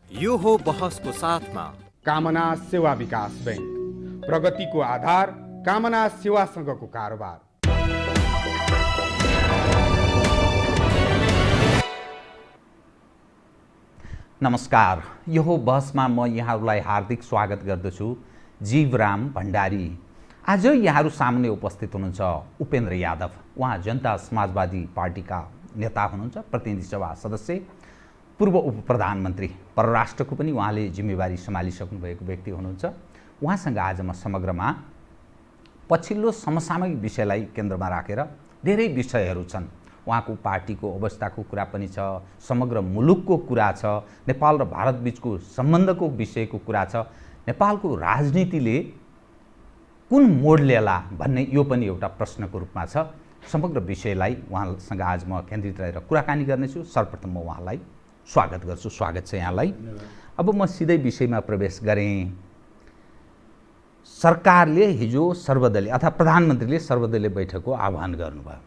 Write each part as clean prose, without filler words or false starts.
यो हो बहसको साथमा कामना सेवा विकास बैंक, प्रगतिको आधार कामना सेवासँगको कारोबार। नमस्कार, यो हो बहसमा म यहाँहरूलाई हार्दिक स्वागत गर्दछु। जीवराम भण्डारी। आज यहाँहरू सामने उपस्थित हुनुहुन्छ उपेन्द्र यादव। उहाँ जनता समाजवादी पार्टीका नेता हुनुहुन्छ, प्रतिनिधि सभा सदस्य, पूर्व उप प्रधानमन्त्री, परराष्ट्रको पनि उहाँले जिम्मेवारी सम्हालिसक्नु भएको व्यक्ति हुनुहुन्छ। उहाँसँग आज म समग्रमा पछिल्लो समसामयिक विषयलाई केन्द्रमा राखेर धेरै विषयहरू छन्। उहाँको पार्टीको अवस्थाको कुरा पनि छ, समग्र मुलुकको कुरा छ, नेपाल र भारत बीचको सम्बन्धको विषयको कुरा छ, नेपालको राजनीतिले कुन मोड लिएला भन्ने यो पनि एउटा प्रश्नको रूपमा छ। समग्र विषयलाई उहाँसँग आज म केन्द्रित रहेर कुराकानी गर्नेछु। सर्वप्रथम म उहाँलाई स्वागत गर्छु। स्वागत छ यहाँलाई। अब म सिधै विषयमा प्रवेश गरेँ। सरकारले हिजो सर्वदलीय अथवा प्रधानमन्त्रीले सर्वदलीय बैठकको आह्वान गर्नुभयो।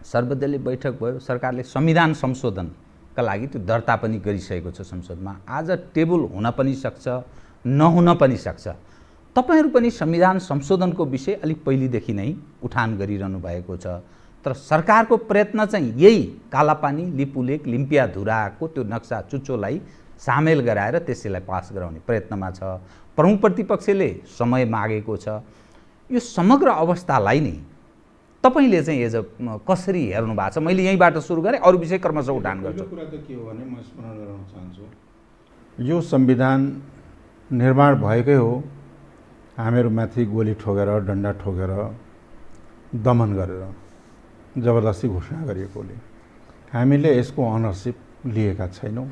सर्वदलीय बैठक भयो। सरकारले संविधान संशोधनका लागि त्यो दर्ता पनि गरिसकेको छ संसदमा। आज टेबल हुन पनि सक्छ, नहुन पनि सक्छ। तपाईहरू पनि संविधान संशोधनको विषय अलिक पहिलेदेखि नै उठान गरिरहनु भएको छ, तर सरकारको प्रयत्न चाहिँ यही कालापानी, लिपुलेक, लिम्पियाधुराको त्यो नक्सा चुच्चोलाई सामेल गराएर त्यसैलाई पास गराउने प्रयत्नमा छ। प्रमुख प्रतिपक्षले समय मागेको छ। यो समग्र अवस्थालाई नै तपाईले चाहिँ एज कसरी हेर्नु भएको छ? मैले यहीँबाट सुरु गरेँ, अरू विषय क्रमशः उठान गर्छु। कुरा त के हो भने म स्मरण गराउन चाहन्छु, यो संविधान निर्माण भएकै हो हामीहरूमाथि गोली ठोकेर, डन्डा ठोकेर, दमन गरेर, जबरजस्ती घोषणा गरिएकोले हामीले यसको अनरसिप लिएका छैनौँ।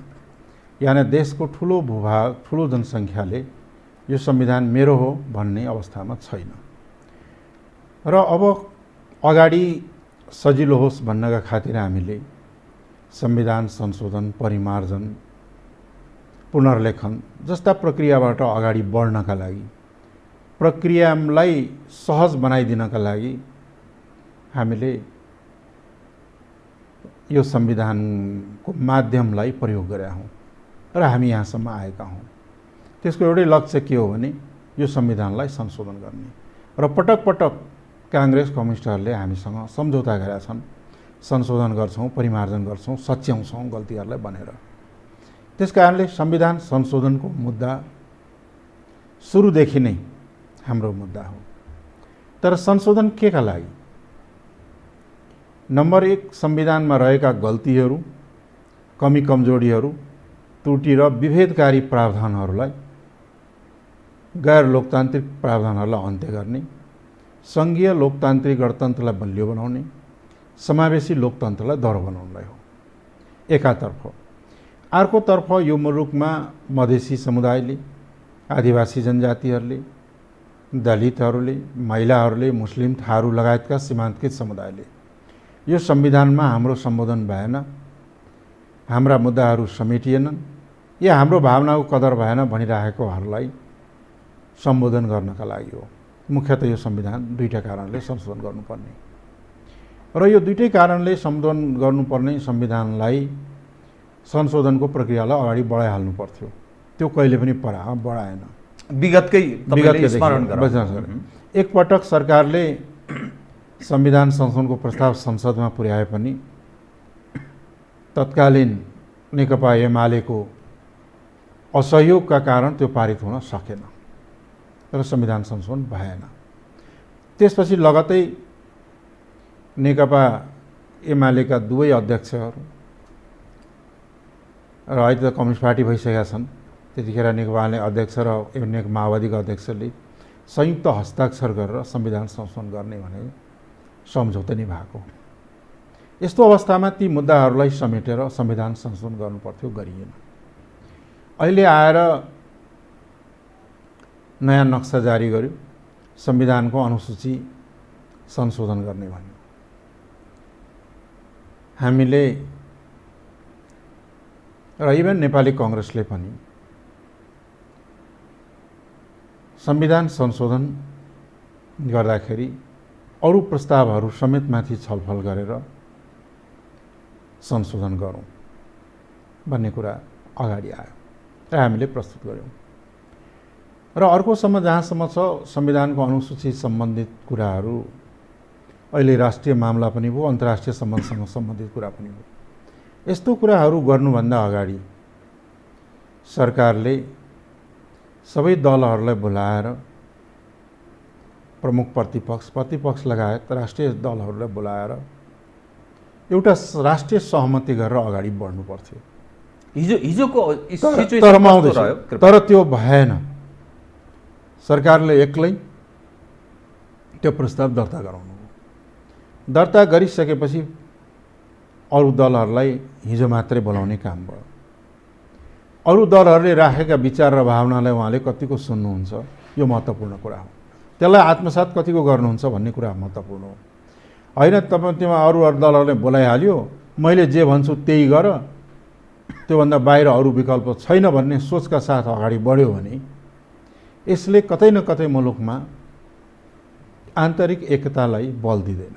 यानि देशको ठुलो भूभाग, ठुलो जनसङ्ख्याले यो संविधान मेरो हो भन्ने अवस्थामा छैन। र अब अगाडि सजिलो होस् भन्नका खातिर हामीले संविधान संशोधन, परिमार्जन, पुनर्लेखन जस्ता प्रक्रियाबाट अगाडि बढ्नका लागि, प्रक्रियालाई सहज बनाइदिनका लागि हामीले यो संविधानको माध्यमलाई प्रयोग गरेका हौँ र हामी यहाँसम्म आएका हौँ। त्यसको एउटै लक्ष्य के हो भने यो संविधानलाई संशोधन गर्ने। र पटक पटक काङ्ग्रेस कम्युनिस्टहरूले हामीसँग सम्झौता गरेका छन्, संशोधन गर्छौँ, परिमार्जन गर्छौँ, सच्याउँछौँ गल्तीहरूलाई भनेर। त्यस कारणले संविधान संशोधनको मुद्दा सुरुदेखि नै हाम्रो मुद्दा हो। तर संशोधन केका लागि? नम्बर 1, संविधानमा रहेका गल्तीहरू, कमी कमजोरीहरू, त्रुटि र विभेदकारी प्रावधानहरूलाई, गैर लोकतान्त्रिक प्रावधानहरूलाई अन्त्य गर्ने, सङ्घीय लोकतान्त्रिक गणतन्त्रलाई बलियो बनाउने, समावेशी लोकतन्त्रलाई दह्रो बनाउनलाई हो एकातर्फ। अर्कोतर्फ यो मुलुकमा मधेसी समुदायले, आदिवासी जनजातिहरूले, दलितहरूले, महिलाहरूले, मुस्लिम, थारू लगायतका सीमान्तकृत समुदायले यो संविधानमा हाम्रो सम्बोधन भएन, हाम्रा मुद्दाहरू समेटिएनन् या हाम्रो भावनाको कदर भएन भनिरहेकोहरूलाई सम्बोधन गर्नका लागि हो। मुख्यतः यो संविधान दुईटा कारणले संशोधन गर्नुपर्ने र यो दुईटै कारणले संशोधन गर्नुपर्ने संविधानलाई संशोधनको प्रक्रियालाई अगाडि बढाइहाल्नु पर्थ्यो। त्यो कहिले पनि बढाएन। विगतकै स्मरण एकपटक सरकारले संविधान संशोधनको प्रस्ताव संसदमा पुर्याए पनि तत्कालीन नेकपा एमालेको असहयोगका कारण त्यो पारित हुन सकेन र संविधान संशोधन भएन। त्यसपछि लगतै नेकपा एमालेका दुवै अध्यक्षहरू र अहिले त कम्युनिस्ट पार्टी भइसकेका छन्, त्यतिखेर नेकपाले अध्यक्ष र माओवादीका अध्यक्षले संयुक्त हस्ताक्षर गरेर संविधान संशोधन गर्ने भने सम्झौता नि भएको। यस्तो अवस्थामा ती मुद्दाहरूलाई समेटेर संविधान संशोधन गर्नुपर्थ्यो, गरिएन। अहिले आएर नयाँ नक्सा जारी गर्यो, संविधानको अनुसूची संशोधन गर्ने भन्यो। हामीले र इभन नेपाली कांग्रेसले पनि संविधान संशोधन गर्दाखेरि अरू प्रस्तावहरू समेत माथि छलफल गरेर संशोधन गरौँ भन्ने कुरा अगाडि आयो। र हामीले प्रस्तुत गऱ्यौँ। र अर्कोसम्म जहाँसम्म छ संविधानको अनुसूची सम्बन्धित कुराहरू अहिले राष्ट्रिय मामला पनि भयो, अन्तर्राष्ट्रिय सम्बन्धसँग सम्बन्धित कुरा पनि हो। यस्तो कुराहरू गर्नुभन्दा अगाडि सरकारले सबै दलहरूलाई बोलाएर प्रमुख प्रतिपक्ष लगायत राष्ट्रिय दलहरूलाई बोलाएर एउटा राष्ट्रिय सहमति गरेर अगाडि बढ्नु पर्थ्यो। हिजोको तर त्यो भएन। सरकारले एक्लै त्यो प्रस्ताव दर्ता गराउनु हो। दर्ता गरिसकेपछि अरू दलहरूलाई हिजो मात्रै बोलाउने काम भयो। अरू दलहरूले राखेका विचार र भावनालाई उहाँले कतिको सुन्नुहुन्छ यो महत्त्वपूर्ण कुरा हो। त्यसलाई आत्मसात कतिको गर्नुहुन्छ भन्ने कुरा महत्त्वपूर्ण हो। होइन त्यहाँ अरू दलहरूले बोलाइहाल्यो, मैले जे भन्छु त्यही गर, त्योभन्दा बाहिर अरू विकल्प छैन भन्ने सोचका साथ अगाडि बढ्यो भने यसले कतै न कतै मुलुकमा आन्तरिक एकतालाई बल दिँदैन।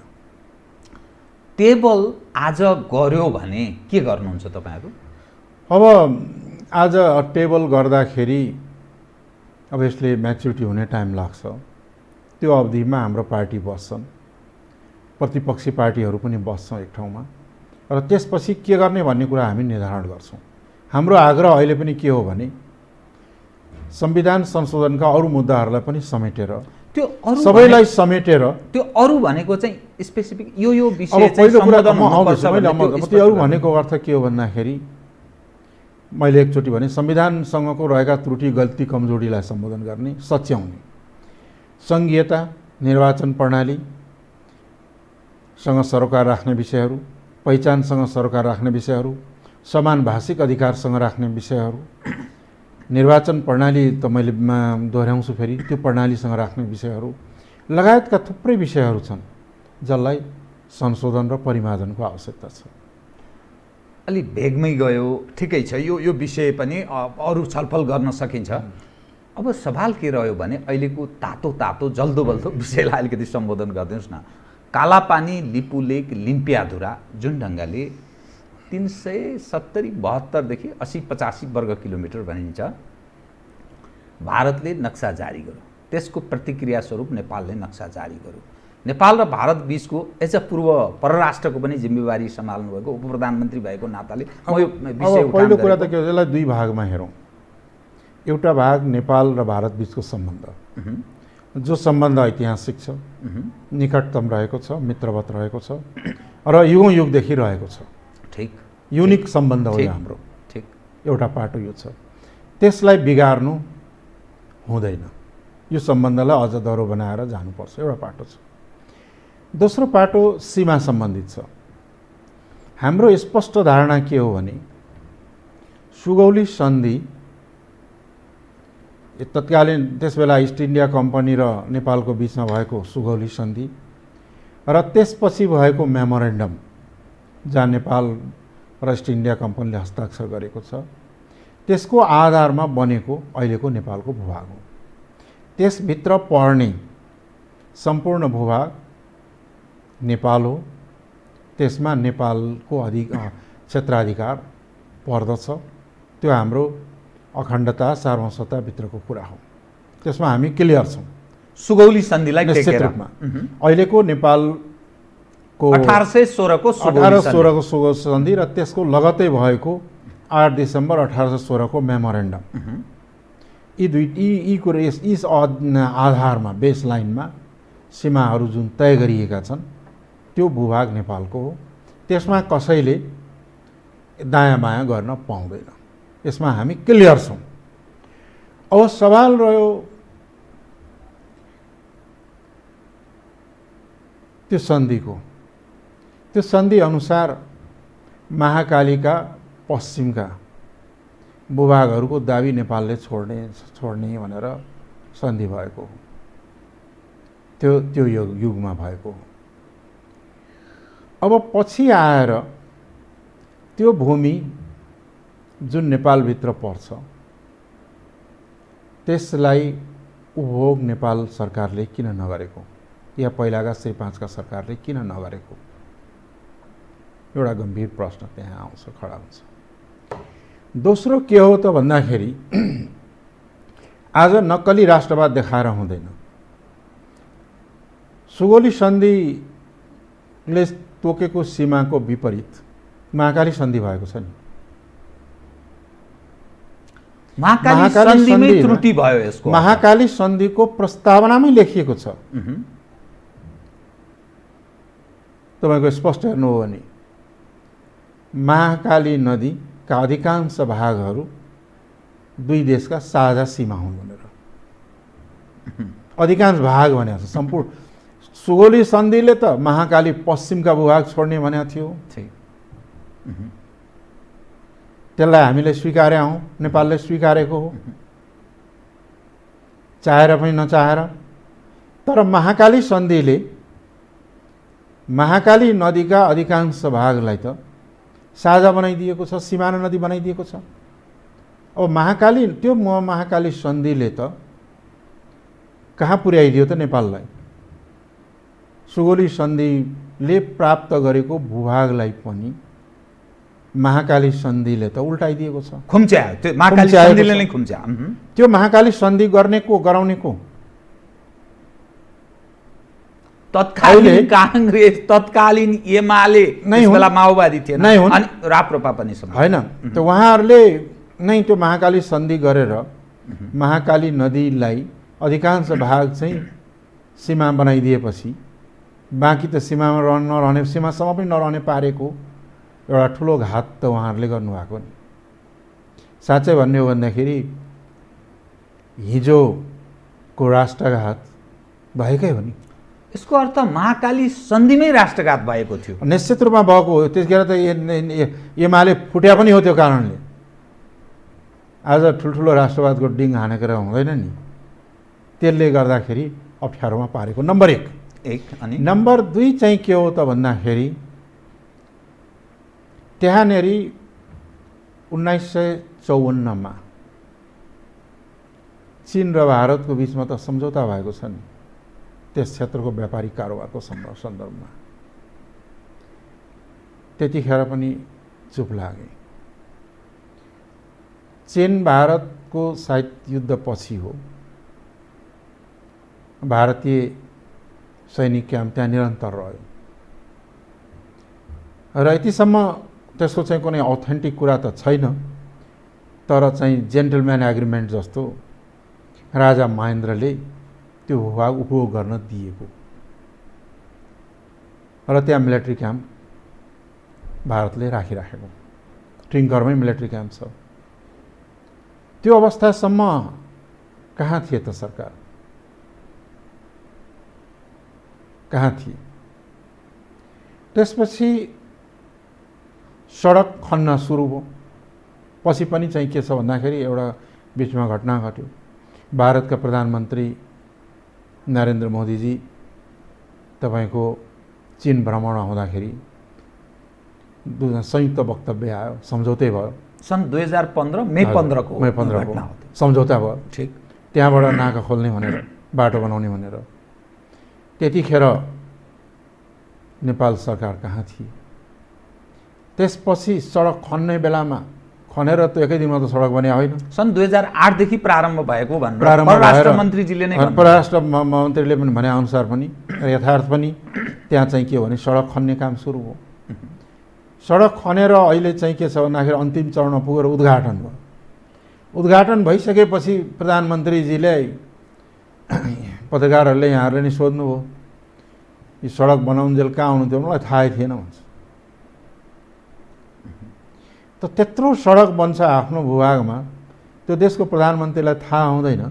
टेबल आज गर्यो भने के गर्नुहुन्छ तपाईँहरू? अब आज टेबल गर्दाखेरि अब यसले म्याच्युरिटी हुने टाइम लाग्छ। त्यो अवधिमा हाम्रो पार्टी बस्छन्, प्रतिपक्षी पार्टीहरू पनि बस्छन् एक ठाउँमा, र त्यसपछि के गर्ने भन्ने कुरा हामी निर्धारण गर्छौँ। हाम्रो आग्रह अहिले पनि के हो भने संविधान संशोधनका अरू मुद्दाहरूलाई पनि समेटेर, त्यो अरू सबैलाई समेटेर, त्यो अरू भनेको चाहिँ स्पेसिफिक यो विषय अब पहिलो कुरा त म आउँदैछु। मैले अरू भनेको अर्थ के हो भन्दाखेरि मैले एकचोटि भने संविधानसँगको रहेका त्रुटि गल्ती कमजोरीलाई सम्बोधन गर्ने, सच्याउने, सङ्घीयता, निर्वाचन प्रणालीसँग सरोकार राख्ने विषयहरू, पहिचानसँग सरोकार राख्ने विषयहरू, समान भाषिक अधिकारसँग राख्ने विषयहरू, निर्वाचन प्रणाली त मैले दोहोऱ्याउँछु फेरि, त्यो प्रणालीसँग राख्ने विषयहरू लगायतका थुप्रै विषयहरू छन् जसलाई संशोधन र परिमार्जनको आवश्यकता छ। अलि भेगमै गयो, ठिकै छ, यो विषय पनि अरू छलफल गर्न सकिन्छ। अब सवाल के रह्यो भने अहिलेको तातो जल्दो विषयलाई अलिकति सम्बोधन गरिदिनुहोस् न। कालापानी लिपुलेक लिम्पियाधुरा जुन ढङ्गले 370-72देखि 80-85 वर्ग किलोमिटर भनिन्छ भारतले नक्सा जारी गर्यो, त्यसको प्रतिक्रिया स्वरूप नेपालले नक्सा जारी गर्यो। नेपाल र भारत बीचको एज अ पूर्व परराष्ट्रको पनि जिम्मेवारी सम्हाल्नु भएको उप प्रधानमन्त्री भएको नाताले पहिलो कुरा त के हो, यसलाई दुई भागमा हेरौँ। एउटा भाग नेपाल र भारत बीचको सम्बन्ध, जो सम्बन्ध ऐतिहासिक छ, निकटतम रहेको छ, मित्रवत रहेको छ र युगौँयुगदेखि रहेको छ। ठिक, युनिक सम्बन्ध हो हाम्रो। ठिक, एउटा पाटो यो छ, त्यसलाई बिगार्नु हुँदैन। यो सम्बन्धलाई अझ दह्रो बनाएर जानुपर्छ, एउटा पाटो छ। दोस्रो पाटो सीमा सम्बन्धित छ। हाम्रो स्पष्ट धारणा के हो भने सुगौली सन्धि तत्कालीन त्यसबेला इस्ट इन्डिया कम्पनी र नेपालको बिचमा भएको सुगौली सन्धि र त्यसपछि भएको मेमोरेन्डम जहाँ नेपाल र इस्ट इन्डिया कम्पनीले हस्ताक्षर गरेको छ, त्यसको आधारमा बनेको अहिलेको नेपालको भूभाग हो। त्यसभित्र पर्ने सम्पूर्ण भूभाग नेपाल हो। त्यसमा नेपालको क्षेत्राधिकार पर्दछ। त्यो हाम्रो अखण्डता सार्वभौमताभित्रको कुरा हो। त्यसमा हामी क्लियर छौँ। सुगौली सन्धिलाई निश्चित रूपमा अहिलेको नेपालको 1816 को सुगौली सन्धि र त्यसको लगतै भएको 8 डिसेम्बर 1816 को मेमोरेन्डम, यी आधारमा बेस लाइनमा सीमाहरू जुन तय गरिएका छन् त्यो भूभाग नेपालको हो। त्यसमा कसैले दायाँ बायाँ गर्न पाउँदैन। यसमा हामी क्लियर छौँ। अब सवाल रह्यो त्यो सन्धिको। त्यो सन्धि अनुसार महाकालीका पश्चिमका भूभागहरूको दाबी नेपालले छोड्ने भनेर सन्धि भएको हो। त्यो युगमा भएको हो। अब पछि आएर त्यो भूमि जुन नेपालभित्र पर्छ त्यसलाई उपभोग नेपाल सरकारले किन नगरेको, या पहिलाका श्री 5 का सरकारले किन नगरेको, एउटा गम्भीर प्रश्न त्यहाँ आउँछ, खडा हुन्छ। दोस्रो के हो त भन्दाखेरि आज नक्कली राष्ट्रवाद देखाएर हुँदैन। सुगौली सन्धिले तोकेको सीमाको विपरीत महाकाली सन्धि भएको छ नि। महाकाली सन्धिमै त्रुटि भयो यसको। महाकाली सन्धिको प्रस्तावनामै लेखिएको छ। तपाईको स्पष्ट हेर्नु हो भने महाकाली नदीका अधिकांश भागहरू दुई देशका साझा सीमा हुन् भनेर अधिकांश भाग भनेको छ। सम्पूर्ण सुगौली सन्धिले त महाकाली पश्चिमका भूभाग छोड्ने भनेको थियो। त्यसलाई हामीले स्वीकार्या हौँ, नेपालले स्वीकारेको हो, चाहेर पनि नचाहेर। तर महाकाली सन्धिले महाकाली नदीका अधिकांश भागलाई त साझा बनाइदिएको छ, सिमाना नदी बनाइदिएको छ। अब महाकाली सन्धिले त कहाँ पुर्याइदियो त नेपाललाई? सुगौली सन्धिले प्राप्त गरेको भूभागलाई पनि महाकाली सन्धिले त उल्टाइदिएको छ, खुम्च्यायो। त्यो महाकाली सन्धिले नै खुम्च्यायो। त्यो महाकाली सन्धि गर्ने को, गराउने को? तत्कालीन कांग्रेस, तत्कालीन एमाले, त्यसबेला माओवादी थिएन अनि राप्रपा पनि होइन। त उहाँहरूले नै त्यो महाकाली सन्धि गरेर महाकाली नदीलाई अधिकांश भाग चाहिँ सीमा बनाइदिएपछि बाँकी त सीमामा नरहने, सीमासम्म पनि नरहने पारेको एउटा ठुलो घात त उहाँहरूले गर्नुभएको नि। साँच्चै भन्ने हो भन्दाखेरि हिजोको राष्ट्रघात भएकै हो नि। यसको अर्थ महाकाली सन्धिमै राष्ट्रघात भएको थियो। निश्चित रूपमा भएको हो। त्यसखेर त एमाले फुट्या पनि हो। त्यो कारणले आज ठुल्ठुलो राष्ट्रवादको डिङ हानेको हुँदैन नि। त्यसले गर्दाखेरि अप्ठ्यारोमा पारेको नम्बर एक। अनि नम्बर दुई चाहिँ के हो त भन्दाखेरि त्यहाँनेरि 1954 चीन र भारतको बिचमा त सम्झौता भएको छ नि, त्यस क्षेत्रको व्यापारिक कारोबारको सन्दर्भमा। त्यतिखेर पनि चुप लागे। चीन भारतको सायद युद्धपछि हो भारतीय सैनिक क्याम्प त्यहाँ निरन्तर रह्यो र यतिसम्म त्यसको चाहिँ कुनै अथेन्टिक कुरा त छैन। तर चाहिँ जेन्टलम्यान एग्रिमेन्ट जस्तो राजा महेन्द्रले त्यो भूभाग उपभोग गर्न दिएको र त्यहाँ मिलिट्री क्याम्प भारतले राखिराखेको, ट्रिङ्करमै मिलिट्री क्याम्प छ। त्यो अवस्थासम्म कहाँ थिए त सरकार? कहाँ थिए? त्यसपछि सडक खन्न सुरु भयो। पछि पनि चाहिँ के छ भन्दाखेरि एउटा बिचमा घटना घट्यो। भारतका प्रधानमन्त्री नरेन्द्र मोदीजी तपाईको चीन भ्रमण आउँदाखेरि संयुक्त वक्तव्य आयो, सम्झौतै भयो। सन् 2015 मे 15 को घटना हो। सम्झौता भयो। ठिक। त्यहाँबाट नाका खोल्ने भनेर, बाटो बनाउने भनेर। त्यतिखेर नेपाल सरकार कहाँ थिए? त्यसपछि सडक खन्ने बेलामा खनेर त एकै दिनमा त सडक बन्या होइन। सन् 2008 देखि प्रारम्भ भएको भन्नु परराष्ट्र मन्त्रीजीले नै भन्नु। परराष्ट्र मन्त्रीले पनि भने अनुसार पनि यथार्थ पनि त्यहाँ चाहिँ के हो भने सडक खन्ने काम सुरु भयो। सडक खनेर अहिले चाहिँ के छ भन्दाखेरि अन्तिम चरणमा पुगेर उद्घाटन भयो। उद्घाटन भइसकेपछि प्रधानमन्त्रीजीले पत्रकारहरूले यहाँहरूले नि सोध्नुभयो यो सडक बनाउन्जेल कहाँ आउनुहुन्थ्यो? मलाई थाहै थिएन भन्छ। त त्यत्रो सडक बन्छ आफ्नो भूभागमा, त्यो देशको प्रधानमन्त्रीलाई थाहा हुँदैन?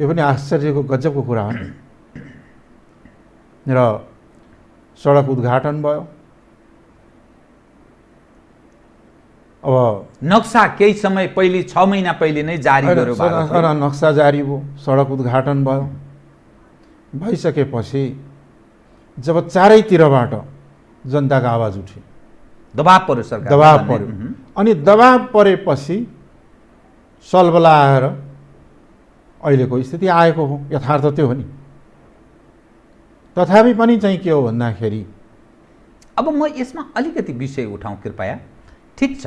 यो पनि आश्चर्यको गजबको कुरा हो। र सडक उद्घाटन भयो। अब नक्सा केही समय पहिले 6 महिना पहिले नै जारी गर्यो भारतले। नक्सा जारी भयो, सडक उद्घाटन भयो। भइसकेपछि जब चारैतिरबाट जनताको आवाज उठ्यो, दबाब पर्यो सरकार, दबाब पर्यो। अनि दबाब परेपछि सलबला आएर अहिलेको स्थिति आएको हो। यथार्थ त्यो हो नि। तथापि पनि चाहिँ के हो भन्दाखेरि अब म यसमा अलिकति विषय उठाउँ कृपया। ठिक छ,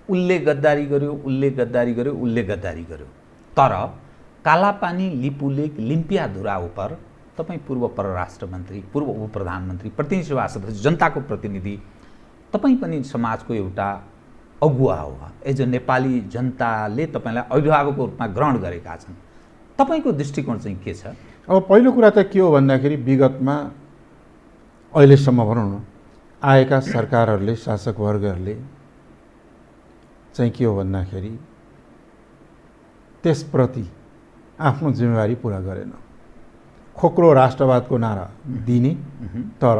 उसले गद्दारी गर्यो, उसले गद्दारी गर्यो, उसले गद्दारी गर्यो। तर कालापानी, लिपुलेक, लिम्पियाधुरा उप तपाईँ पूर्व परराष्ट्र मन्त्री, पूर्व उप प्रधानमन्त्री, प्रतिनिधि सभा सदस्य, जनताको प्रतिनिधि, तपाईँ पनि समाजको एउटा अगुवा हो। एज अ नेपाली जनताले तपाईँलाई अभिभावकको रूपमा ग्रहण गरेका छन्। तपाईँको दृष्टिकोण चाहिँ के छ? अब पहिलो कुरा त के हो भन्दाखेरि विगतमा अहिलेसम्म भनौँ न आएका सरकारहरूले, शासक वर्गहरूले चाहिँ के हो भन्दाखेरि त्यसप्रति आफ्नो जिम्मेवारी पुरा गरेन। खोक्रो राष्ट्रवादको नारा दिने तर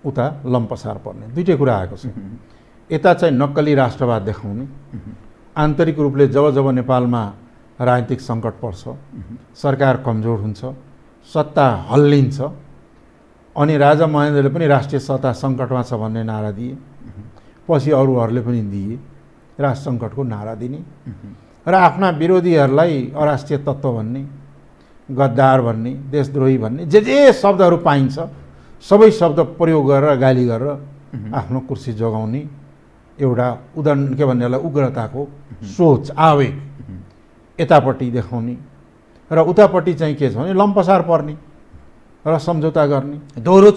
उता लम्पसार पर्ने, दुईटै कुरा आएको छ। यता चाहिँ नक्कली राष्ट्रवाद देखाउने, आन्तरिक रूपले जब जब नेपालमा राजनीतिक सङ्कट पर्छ, सरकार कमजोर हुन्छ, सत्ता हल्लिन्छ, अनि राजा महेन्द्रले पनि राष्ट्रिय सत्ता सङ्कटमा छ भन्ने नारा दिए, पछि अरूहरूले पनि दिए राष्ट्र सङ्कटको नारा दिने र आफ्ना विरोधीहरूलाई अराष्ट्रिय तत्त्व भन्ने, गद्दार भन्ने, देशद्रोही भन्ने, जे शब्दहरू पाइन्छ सबै शब्द प्रयोग गरेर गाली गरेर आफ्नो कुर्सी जोगाउने एउटा के भन्नेलाई उग्रताको सोच, आवेग यतापट्टि देखाउने र उतापट्टि चाहिँ के छ भने लम्पसार पर्ने र सम्झौता गर्ने, दोहोरो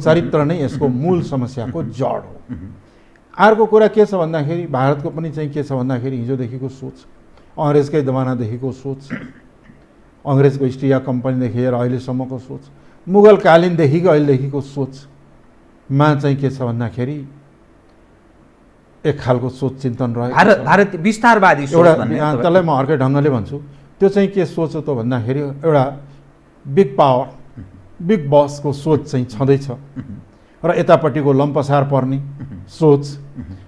चरित्र नै यसको मूल समस्याको जड हो। अर्को कुरा के छ भन्दाखेरि भारतको पनि चाहिँ के छ भन्दाखेरि हिजोदेखिको सोच, अङ्ग्रेजकै जमानादेखिको सोच, अङ्ग्रेजको इस्ट इन्डिया कम्पनीदेखि लिएर अहिलेसम्मको सोच, मुगलकालीनदेखिको अहिलेदेखिको सोचमा चाहिँ के छ भन्दाखेरि एक खालको सोच चिन्तन रह्यो। भारतीय विस्तारवादी सोच भन्ने त्यसलाई म अर्कै ढङ्गले भन्छु। त्यो चाहिँ के सोच हो त भन्दाखेरि एउटा बिग पावर, बिग बसको सोच चाहिँ छँदैछ र यतापट्टिको लम्पसार पर्ने सोच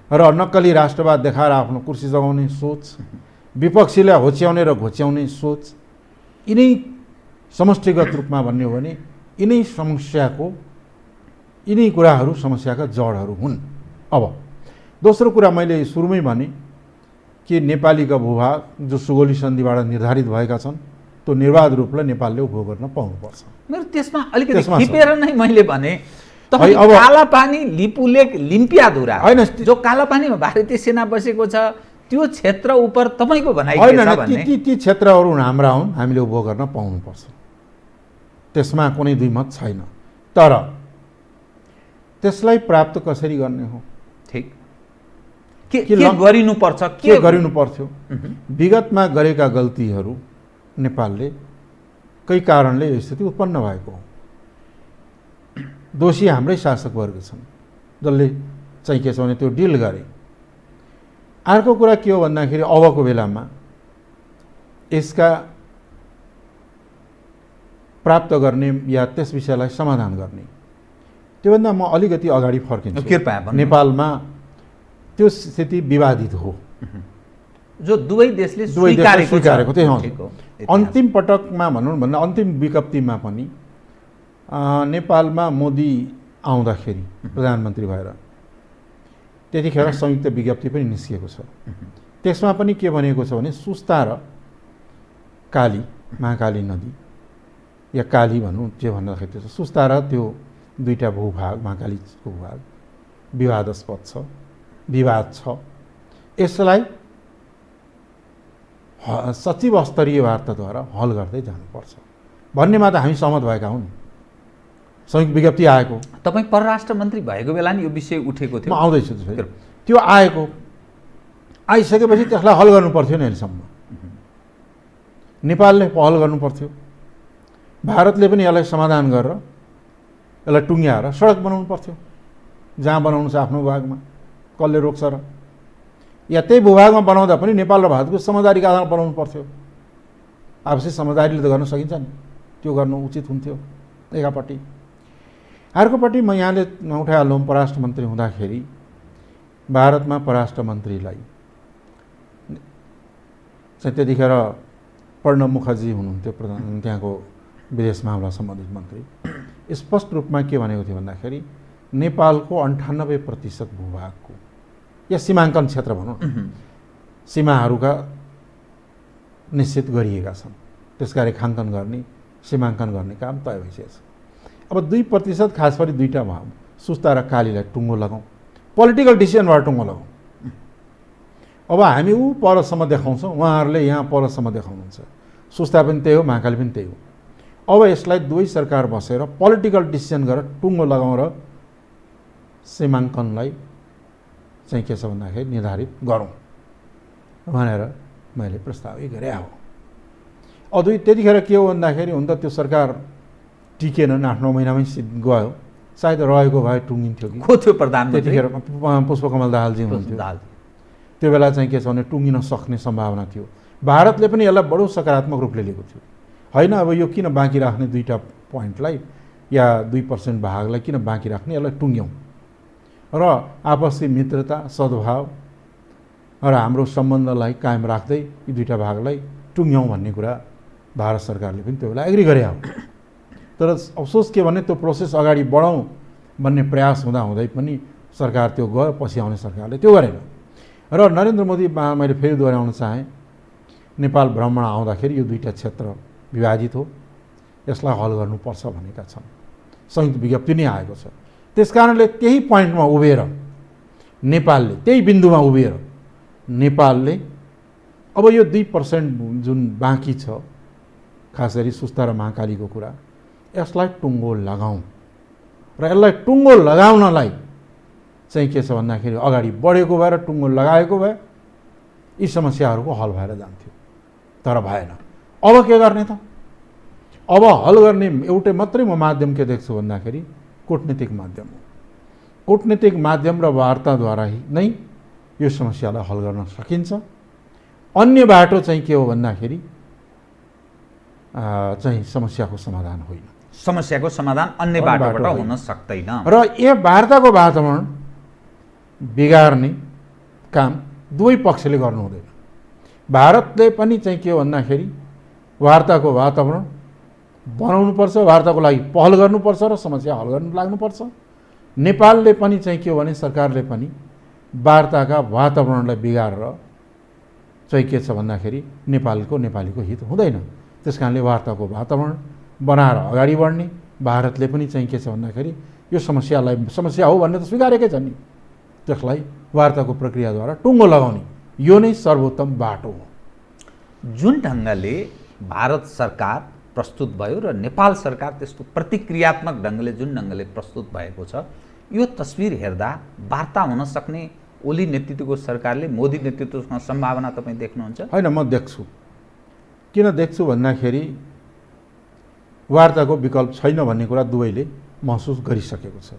र नक्कली राष्ट्रवाद देखाएर आफ्नो कुर्सी जगाउने सोच, विपक्षीलाई होच्याउने र घोच्याउने सोच, यिनै समष्टिगत रूपमा भन्ने हो भने यिनै कुराहरू समस्याका जडहरू हुन्। अब दोस्रो कुरा मैले सुरुमै भने कि नेपालीका भूभाग जो सुगौली सन्धिबाट निर्धारित भएका छन् त्यो निर्वाध रूपले नेपालले उपभोग गर्न पाउनुपर्छ। मेरो त्यसमा अलिकति खिपेर नै मैले भने कालापानी, लिपुलेक, लिम्पियाधुरा हैन, जो कालापानीमा भारतीय सेना बसेको छ त्यो क्षेत्र उप तपाईँको भनाइ के छ भन्ने? ती क्षेत्रहरू हाम्रा हुन्, हामीले उपभोग गर्न पाउनुपर्छ, त्यसमा कुनै दुई मत छैन। तर त्यसलाई प्राप्त कसरी गर्ने हो, ठिक के गरिनुपर्छ, के गरिनु पर्थ्यो? विगतमा गरेका गल्तीहरू नेपालले कई कारणले यो स्थिति उत्पन्न भएको हो। दोषी हाम्रै शासक वर्ग छन् जसले चाहिँ के छ भने त्यो डिल गरे। अर्को कुरा के हो भन्दाखेरि अबको बेलामा यसका प्राप्त गर्ने या त्यस विषयलाई समाधान गर्ने, त्योभन्दा म अलिकति अगाडि फर्किन्छु। नेपालमा त्यो स्थिति विवादित हो जो दुवै देशले स्वीकारेको त्यही हो। अन्तिम पटकमा भनौँ भन्दा अन्तिम विज्ञप्तिमा पनि नेपालमा मोदी आउँदाखेरि प्रधानमन्त्री भएर त्यतिखेर संयुक्त विज्ञप्ति पनि निस्किएको छ। त्यसमा पनि के भनेको छ भने सुस्ता र काली, महाकाली नदी या काली भनौँ जे भन्दाखेरि त्यो सुस्ता र त्यो दुईटा भूभाग, महाकालीको भूभाग विवादास्पद छ, विवाद छ, यसलाई सचिव स्तरीय वार्ताद्वारा हल गर्दै जानुपर्छ भन्नेमा त हामी सहमत भएका हौँ। संयुक्त विज्ञप्ति आएको, तपाईँ परराष्ट्र मन्त्री भएको बेला नि यो विषय उठेको थियो। म आउँदैछु त्यो आएको, आइसकेपछि त्यसलाई हल गर्नु पर्थ्यो नि। अहिलेसम्म नेपालले पहल गर्नु पर्थ्यो, भारतले पनि यसलाई समाधान गरेर यसलाई टुङ्ग्याएर सडक बनाउनु पर्थ्यो। जहाँ बनाउनु छ आफ्नो भूभागमा कसले रोक्छ र? या त्यही भूभागमा बनाउँदा पनि नेपाल र भारतको समझदारीका आधारमा बनाउनु पर्थ्यो। आवश्यक समझदारीले त गर्न सकिन्छ नि, त्यो गर्नु उचित हुन्थ्यो एकापट्टि। अर्कोपट्टि म यहाँले उठाइहालौँ परराष्ट्र मन्त्री हुँदाखेरि भारतमा परराष्ट्र मन्त्रीलाई चाहिँ त्यतिखेर प्रणब मुखर्जी हुनुहुन्थ्यो, त्यहाँको विदेश मामला सम्बन्धित मन्त्री। स्पष्ट रूपमा के भनेको थियो भन्दाखेरि नेपालको 98% भूभागको या सीमाङ्कन क्षेत्र भनौँ, सीमाहरूका निश्चित गरिएका छन्, त्यसका रेखाङ्कन गर्ने, सीमाङ्कन गर्ने काम तय भइसकेको छ। अब 2% खास गरी दुईटा भाग सुस्ता र कालीलाई टुङ्गो लगाउँ, पोलिटिकल डिसिजनबाट टुङ्गो लगाउँ। अब हामी ऊ परसम्म देखाउँछौँ, उहाँहरूले यहाँ परसम्म देखाउनुहुन्छ। सुस्ता पनि त्यही हो, महाकाली पनि त्यही हो। अब यसलाई दुवै सरकार बसेर पोलिटिकल डिसिजन गरेर टुङ्गो लगाउँ र सीमाङ्कनलाई चाहिँ के छ भन्दाखेरि निर्धारित गरौँ भनेर मैले प्रस्ताव गरे हो। अझै त्यतिखेर के हो भन्दाखेरि हुन त त्यो सरकार टिकेन, 8-9 महिनामै गयो। सायद रहेको भए टुङ्गिन्थ्यो कि को थियो प्रधानमन्त्री त्यतिखेर? पुष्पकमल दाहालजी हुनुहुन्थ्यो। त्यो बेला चाहिँ के छ भने टुङ्गिन सक्ने सम्भावना थियो। भारतले पनि यसलाई बडो सकारात्मक रूपले लिएको थियो। होइन अब यो किन बाँकी राख्ने, 2टा पोइन्टलाई या 2% भागलाई किन बाँकी राख्ने, यसलाई टुङ्ग्यौँ र आपसी मित्रता, सद्भाव र हाम्रो सम्बन्धलाई कायम राख्दै यी 2टा भागलाई टुङ्ग्यौँ भन्ने कुरा भारत सरकारले पनि त्यो बेला एग्री गरे हो। तर अफसोस के भने त्यो प्रोसेस अगाडि बढाउँ भन्ने प्रयास हुँदै पनि सरकार त्यो गयो, पछि आउने सरकारले त्यो गरेन। र नरेन्द्र मोदी मैले फेरि दोहोऱ्याउन चाहेँ, नेपाल भ्रमण आउँदाखेरि यो 2टा क्षेत्र विभाजित हो, यसलाई हल गर्नुपर्छ भनेका छन्। संयुक्त विज्ञप्ति नै आएको छ। त्यसकारणले त्यही पोइन्टमा उभिएर नेपालले, त्यही बिन्दुमा उभिएर नेपालले अब यो 2% जुन बाँकी छ, खास गरी सुस्ता र महाकालीको कुरा, यसलाई टुङ्गो लगाउँ र यसलाई टुङ्गो लगाउनलाई चाहिँ के छ भन्दाखेरि अगाडि बढेको भए र टुङ्गो लगाएको भए यी समस्याहरूको हल भएर जान्थ्यो। तर भएन। अब के गर्ने त? अब हल गर्ने एउटै मात्रै म माध्यम के देख्छु भन्दाखेरि कूटनीतिक माध्यम हो। कूटनीतिक माध्यम र वार्ताद्वारा नै यो समस्यालाई हल गर्न सकिन्छ। अन्य बाटो चाहिँ के हो भन्दाखेरि चाहिँ समस्याको समाधान होइन। समस्याको समाधान अन्य बाटोबाट हुन सक्दैन। र यो वार्ताको वातावरण बिगार्ने काम दुवै पक्षले गर्नु हुँदैन। भारतले पनि चाहिँ के हो भन्दाखेरि वार्ताको वातावरण बनाउनुपर्छ, वार्ताको लागि पहल गर्नुपर्छ र समस्या हल गर्न लाग्नुपर्छ। नेपालले पनि चाहिँ के हो भने सरकारले पनि वार्ताका वातावरणलाई बिगारेर चाहिँ के छ भन्दाखेरि नेपालीको हित हुँदैन। त्यसकारणले वार्ताको वातावरण बनाएर अगाडि बढ्ने, भारतले पनि चाहिँ के छ भन्दाखेरि यो समस्या हो भन्ने त स्वीकारेकै छ नि, त्यसलाई वार्ताको प्रक्रियाद्वारा टुङ्गो लगाउने यो नै सर्वोत्तम बाटो हो। जुन ढङ्गले भारत सरकार प्रस्तुत भयो र नेपाल सरकार त्यस्तो प्रतिक्रियात्मक ढङ्गले जुन ढङ्गले प्रस्तुत भएको छ, यो तस्विर हेर्दा वार्ता हुन सक्ने ओली नेतृत्वको सरकारले मोदी नेतृत्वसँग सम्भावना तपाईँ देख्नुहुन्छ? होइन, म देख्छु। किन देख्छु भन्दाखेरि वार्ताको विकल्प छैन भन्ने कुरा दुवैले महसुस गरिसकेको छ।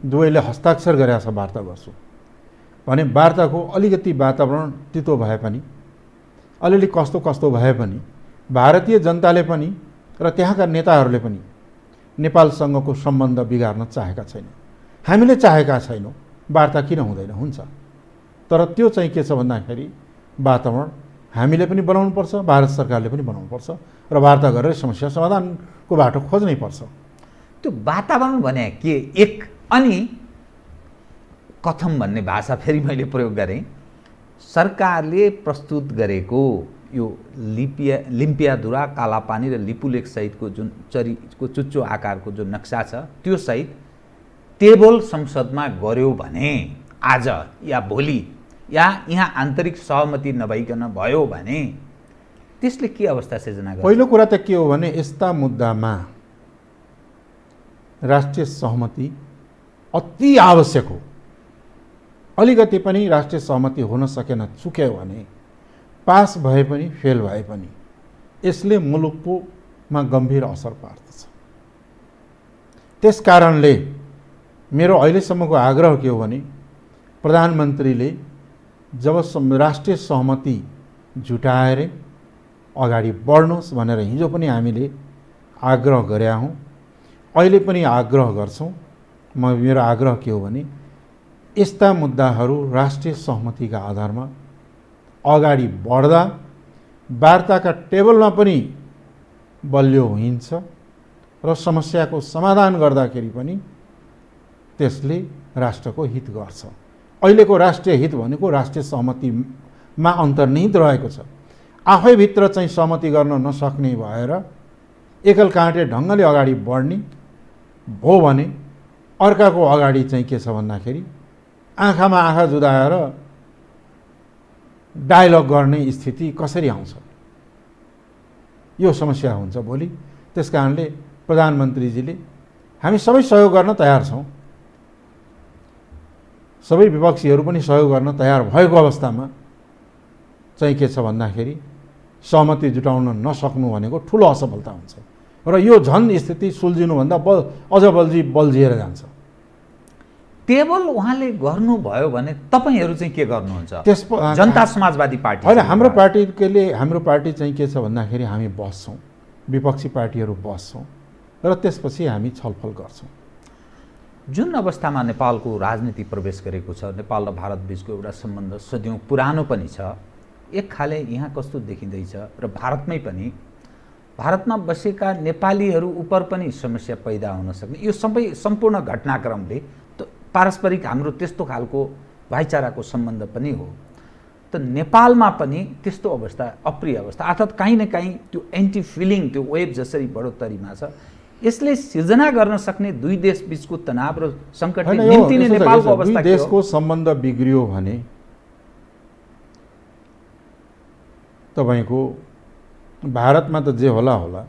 दुवैले हस्ताक्षर गरेका छ वार्ता गर्छु भने वार्ताको अलिकति वातावरण तितो भए पनि, अलिअलि कस्तो भए पनि भारतीय जनताले पनि र त्यहाँका नेताहरूले पनि नेपालसँगको सम्बन्ध बिगार्न चाहेका छैनन्। हामीले चाहेका छैनौँ, वार्ता किन हुँदैन? हुन्छ। तर त्यो चाहिँ के छ भन्दाखेरि वातावरण हामीले पनि बनाउनुपर्छ, भारत सरकारले पनि बनाउनुपर्छ र वार्ता गरेर समस्या समाधानको बाटो खोज्नै पर्छ। त्यो वातावरण भने के एक अनि कथम भन्ने भाषा फेरि मैले प्रयोग गरेँ। सरकारले प्रस्तुत गरेको यो लिम्पियाधुरा, कालापानी र लिपुलेक सहितको जुन चरीको चुच्चो आकारको जुन नक्सा छ, त्यो सहित टेबल संसदमा गऱ्यो भने आज या भोलि या यहाँ आन्तरिक सहमति नभइकन भयो भने त्यसले के अवस्था सिर्जना गर्छ? पहिलो कुरा त के हो भने यस्ता मुद्दामा राष्ट्रिय सहमति अति आवश्यक हो। अलिकति पनि राष्ट्रिय सहमति हुन सकेन, चुक्यो भने, पास भए पनि फेल भए पनि यसले मुलुकमा गम्भीर असर पार्दछ। त्यसकारणले मेरो अहिलेसम्मको आग्रह के हो भने प्रधानमन्त्रीले जब राष्ट्रिय सहमति जुटाएर अगाडि बढ्नुहोस् भनेर हिजो पनि हामीले आग्रह गरेका हौँ, अहिले पनि आग्रह गर्छौँ। मेरो आग्रह के हो भने यस्ता मुद्दाहरू राष्ट्रिय सहमतिका आधारमा अगाडि बढ्दा वार्ताका टेबलमा पनि बलियो हुन्छ र समस्याको समाधान गर्दाखेरि पनि त्यसले राष्ट्रको हित गर्छ। अहिलेको राष्ट्रिय हित भनेको राष्ट्रिय सहमतिमा अन्तर्निहित रहेको छ। आफैभित्र चाहिँ सहमति गर्न नसक्ने भएर एकल काँटे ढङ्गले अगाडि बढ्ने भो भने अर्काको अगाडि चाहिँ के छ भन्दाखेरि आँखामा आँखा जुदाएर डायलग गर्ने स्थिति कसरी आउँछ? यो समस्या हुन्छ भोलि। त्यस कारणले प्रधानमन्त्रीजीले हामी सबै सहयोग गर्न तयार छौँ, सबै विपक्षीहरू पनि सहयोग गर्न तयार भएको अवस्थामा चाहिँ के छ भन्दाखेरि सहमति जुटाउन नसक्नु भनेको ठुलो असफलता हुन्छ र यो झन् स्थिति सुल्झिनुभन्दा अझ बल्झिएर जान्छ। टेबल उहाँले गर्नुभयो भने तपाईहरू चाहिँ के गर्नुहुन्छ? त्यसपछि जनता समाजवादी पार्टी होइन, हाम्रो पार्टी चाहिँ के छ भन्दाखेरि हामी बस्छौँ, विपक्षी पार्टीहरू बस्छौँ र त्यसपछि हामी छलफल गर्छौँ। जुन अवस्थामा नेपालको राजनीति प्रवेश गरेको छ, नेपाल र भारत बीचको एउटा सम्बन्ध सदियौँ पुरानो पनि छ, एक खाले यहाँ कस्तो देखिँदैछ र भारतमै पनि भारतमा बसेका नेपालीहरू उप पनि समस्या पैदा हुन सक्ने यो सबै सम्पूर्ण घटनाक्रमले पारस्परिक हाम्रो त्यस्तो खालको भाइचाराको सम्बन्ध पनि हो। त नेपालमा पनि त्यस्तो अवस्था, अप्रिय अवस्था, अर्थात् काहीँ न काहीँ त्यो एन्टी फिलिङ, त्यो वेभ जसरी बढोत्तरीमा छ, यसले सिर्जना गर्न सक्ने दुई देश बीचको तनाव र सङ्कटले निम्तिने नेपालको अवस्था के हो? देशको सम्बन्ध बिग्रियो भने तपाईको भारतमा त जे होला होला,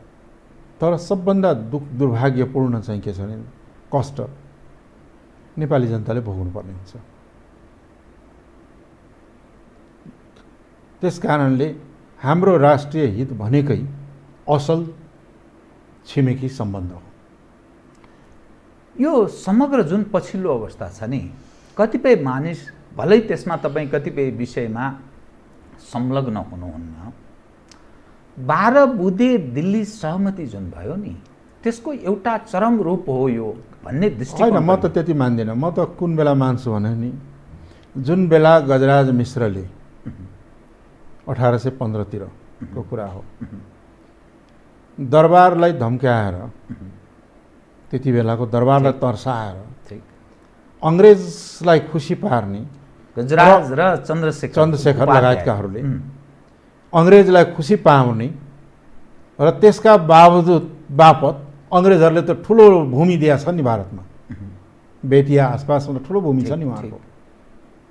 तर सबभन्दा दुर्भाग्यपूर्ण चाहिँ के छ भने कष्ट नेपाली जनताले भोग्नु पर्ने हुन्छ। त्यस कारणले हाम्रो राष्ट्रिय हित भनेकै असल छिमेकी सम्बन्ध हो। यो समग्र जुन पछिल्लो अवस्था छ नि, कतिपय मानिस भलै त्यसमा तपाईँ कतिपय विषयमा संलग्न हुनुहुन्न, 12 बुँदे दिल्ली सहमति जुन भयो नि, त्यसको एउटा चरम रूप हो यो भन्ने दृष्टिकोण। होइन, म त त्यति मान्दिनँ। म त कुन बेला मान्छु भने नि, जुन बेला गजराज मिश्रले 1815 को कुरा हो, दरबारलाई धम्क्याएर, त्यति बेलाको दरबारलाई तर्साएर अङ्ग्रेजलाई खुसी पार्ने गजराज र चन्द्रशेखर लगायतकाहरूले अङ्ग्रेजलाई खुसी पाउने र त्यसका बापत अङ्ग्रेजहरूले त ठुलो भूमि दिया छ नि भारतमा, बेतिया आसपासमा त ठुलो भूमि छ नि उहाँको।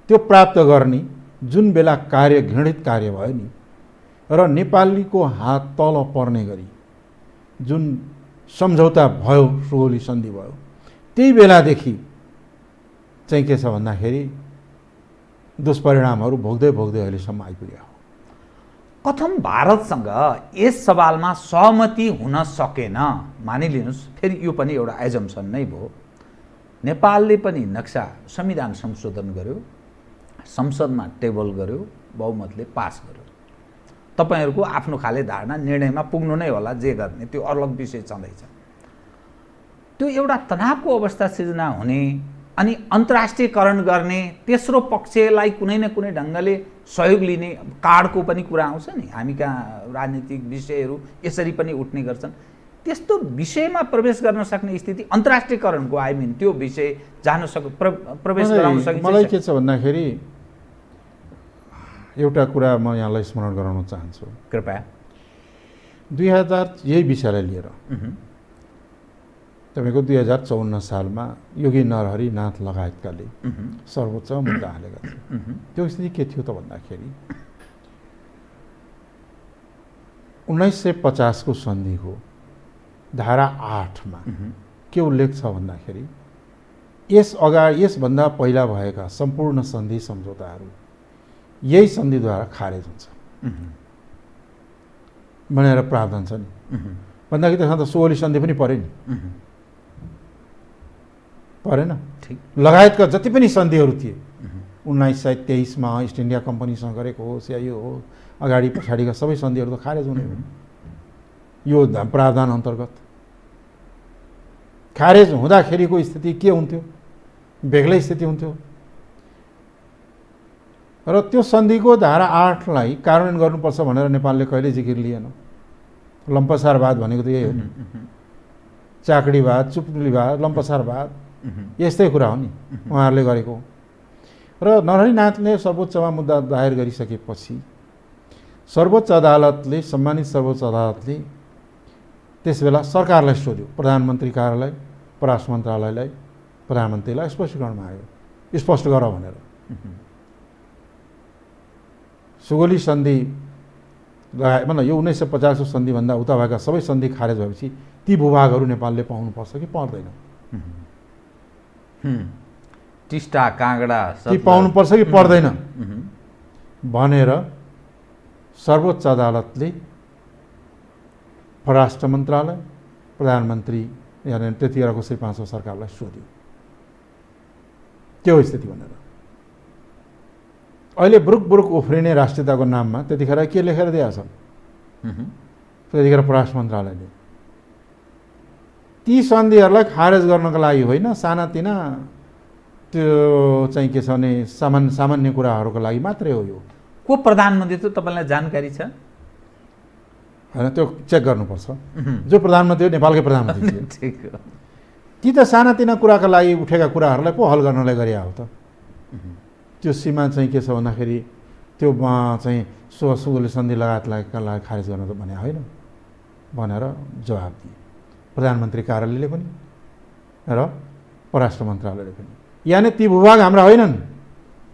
त्यो प्राप्त गर्ने जुन बेला घृणित कार्य भयो नि, र नेपालीको हात तल पर्ने गरी जुन सम्झौता भयो, सुगौली सन्धि भयो, त्यही बेलादेखि चाहिँ के छ भन्दाखेरि दुष्परिणामहरू भोग्दै भोग्दै अहिलेसम्म आइपुग्यो। कथम भारतसँग यस सवालमा सहमति हुन सकेन? मानिलिनुहोस्, फेरि यो पनि एउटा एजम्सन नै भयो, नेपालले पनि नक्सा संविधान संशोधन गर्यो, संसदमा टेबल गर्यो, बहुमतले पास गर्यो, तपाईहरूको आफ्नो खाले धारणा निर्णयमा पुग्नु नै होला, जे गर्ने त्यो अलग विषय छँदैछ। त्यो एउटा तनावको अवस्था सिर्जना हुने अनि अन्तर्राष्ट्रियकरण गर्ने, तेस्रो पक्षलाई कुनै न कुनै ढङ्गले सहयोग लिने कार्डको पनि कुरा आउँछ नि, हामी कहाँ राजनीतिक विषयहरू यसरी पनि उठ्ने गर्छन्। त्यस्तो विषयमा प्रवेश गर्न सक्ने स्थिति अन्तर्राष्ट्रियकरणको त्यो विषय जान प्रवेश गराउन सकिन्छ। मलाई के छ भन्दाखेरि एउटा कुरा म यहाँलाई स्मरण गराउन चाहन्छु, कृपया। 2000 यही विषयलाई लिएर तपाईँको 2054 सालमा योगी नरहरि नाथ लगायतकाले सर्वोच्च मुद्दा हालेका थिए। त्यो स्थिति के थियो त भन्दाखेरि 1950 को सन्धिको धारा 8 मा के उल्लेख छ भन्दाखेरि यसभन्दा पहिला भएका सम्पूर्ण सन्धि सम्झौताहरू यही सन्धिद्वारा खारेज हुन्छ भनेर प्रावधान छ नि। भन्दाखेरि त्यसमा त सुगौली सन्धि पनि पऱ्यो नि, परेन? लगायतका जति पनि सन्धिहरू थिए 1923 मा इस्ट इन्डिया कम्पनीसँग गरेको होस् या यो हो, अगाडि पछाडिका सबै सन्धिहरू त खारेज हुने हो। यो प्रावधान अन्तर्गत खारेज हुँदाखेरिको स्थिति के हुन्थ्यो? बेग्लै स्थिति हुन्थ्यो। र त्यो सन्धिको धारा 8 लाई कार्यान्वयन गर्नुपर्छ भनेर नेपालले कहिल्यै जिकिर लिएन। लम्पसारवाद भनेको त यही हो नि, चाकडीवाद, चुप्लीवाद, लम्पसारवाद, यस्तै कुरा हो नि उहाँहरूले गरेको। र नरहरिनाथले सर्वोच्चमा मुद्दा दायर गरिसकेपछि सर्वोच्च अदालतले, सम्मानित सर्वोच्च अदालतले त्यसबेला सरकारलाई सोध्यो, प्रधानमन्त्री कार्यालय, परराष्ट्र मन्त्रालयलाई, प्रधानमन्त्रीलाई स्पष्टीकरण माग्यो, स्पष्ट गर भनेर। सुगोली सन्धि लगाए मतलब यो 1950 को सन्धिभन्दा उता भएका सबै सन्धि खारेज भएपछि ती भूभागहरू नेपालले पाउनुपर्छ कि पर्दैन? टिस्टा काँगडा ती पाउनुपर्छ कि पर्दैन भनेर सर्वोच्च अदालतले परराष्ट्र मन्त्रालय, प्रधानमन्त्री यानि त्यतिखेरको श्री 5 सरकारलाई सोध्यो के हो स्थिति भनेर। अहिले बुरुक बुरुक उफ्रिने राष्ट्रियताको नाममा त्यतिखेर के लेखेर दिएका छन् त्यतिखेर परराष्ट्र मन्त्रालयले? ती सन्धिहरूलाई खारेज गर्नको लागि होइन, सानातिना त्यो चाहिँ के छ भने सामान्य कुराहरूको लागि मात्रै हो। यो को प्रधानमन्त्री त तपाईँलाई जानकारी छ? होइन, त्यो चेक गर्नुपर्छ। जो प्रधानमन्त्री हो नेपालकै प्रधानमन्त्री थिए। ठिक हो। ती त सानातिना कुराका लागि उठेका कुराहरूलाई पो हल गर्नलाई गरे हो त। त्यो सीमा चाहिँ के छ भन्दाखेरि त्यो चाहिँ सुगोली सन्धि लगायतका लागि खारेज गर्न त भने होइन भनेर जवाब दिए प्रधानमन्त्री कार्यालयले पनि र परराष्ट्र मन्त्रालयले पनि। यानि ती भूभाग हाम्रा होइनन्,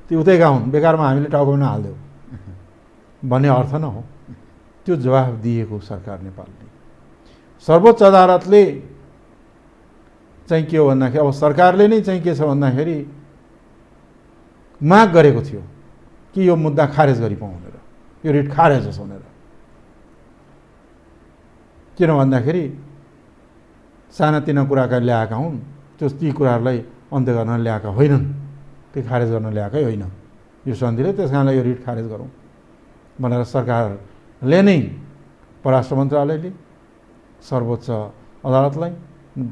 ती उतैका हुन्, बेकारमा हामीले टाउकोमा हालिदियो भन्ने अर्थ न हो। त्यो जवाब दिएको सरकार नेपालले। सर्वोच्च अदालतले चाहिँ के हो भन्दाखेरि अब सरकारले नै चाहिँ के छ भन्दाखेरि माग गरेको थियो कि यो मुद्दा खारेज गरी पाउँ भनेर, यो रिट खारेज होस् भनेर। किन भन्दाखेरि सानातिना कुराका ल्याएका हुन्, त्यो ती कुराहरूलाई अन्त्य गर्न ल्याएका होइनन्, त्यो खारेज गर्न ल्याएकै होइन यो सन्धिले, त्यस कारणले यो रिट खारेज गरौँ भनेर सरकारले नै परराष्ट्र मन्त्रालयले, सर्वोच्च अदालतलाई,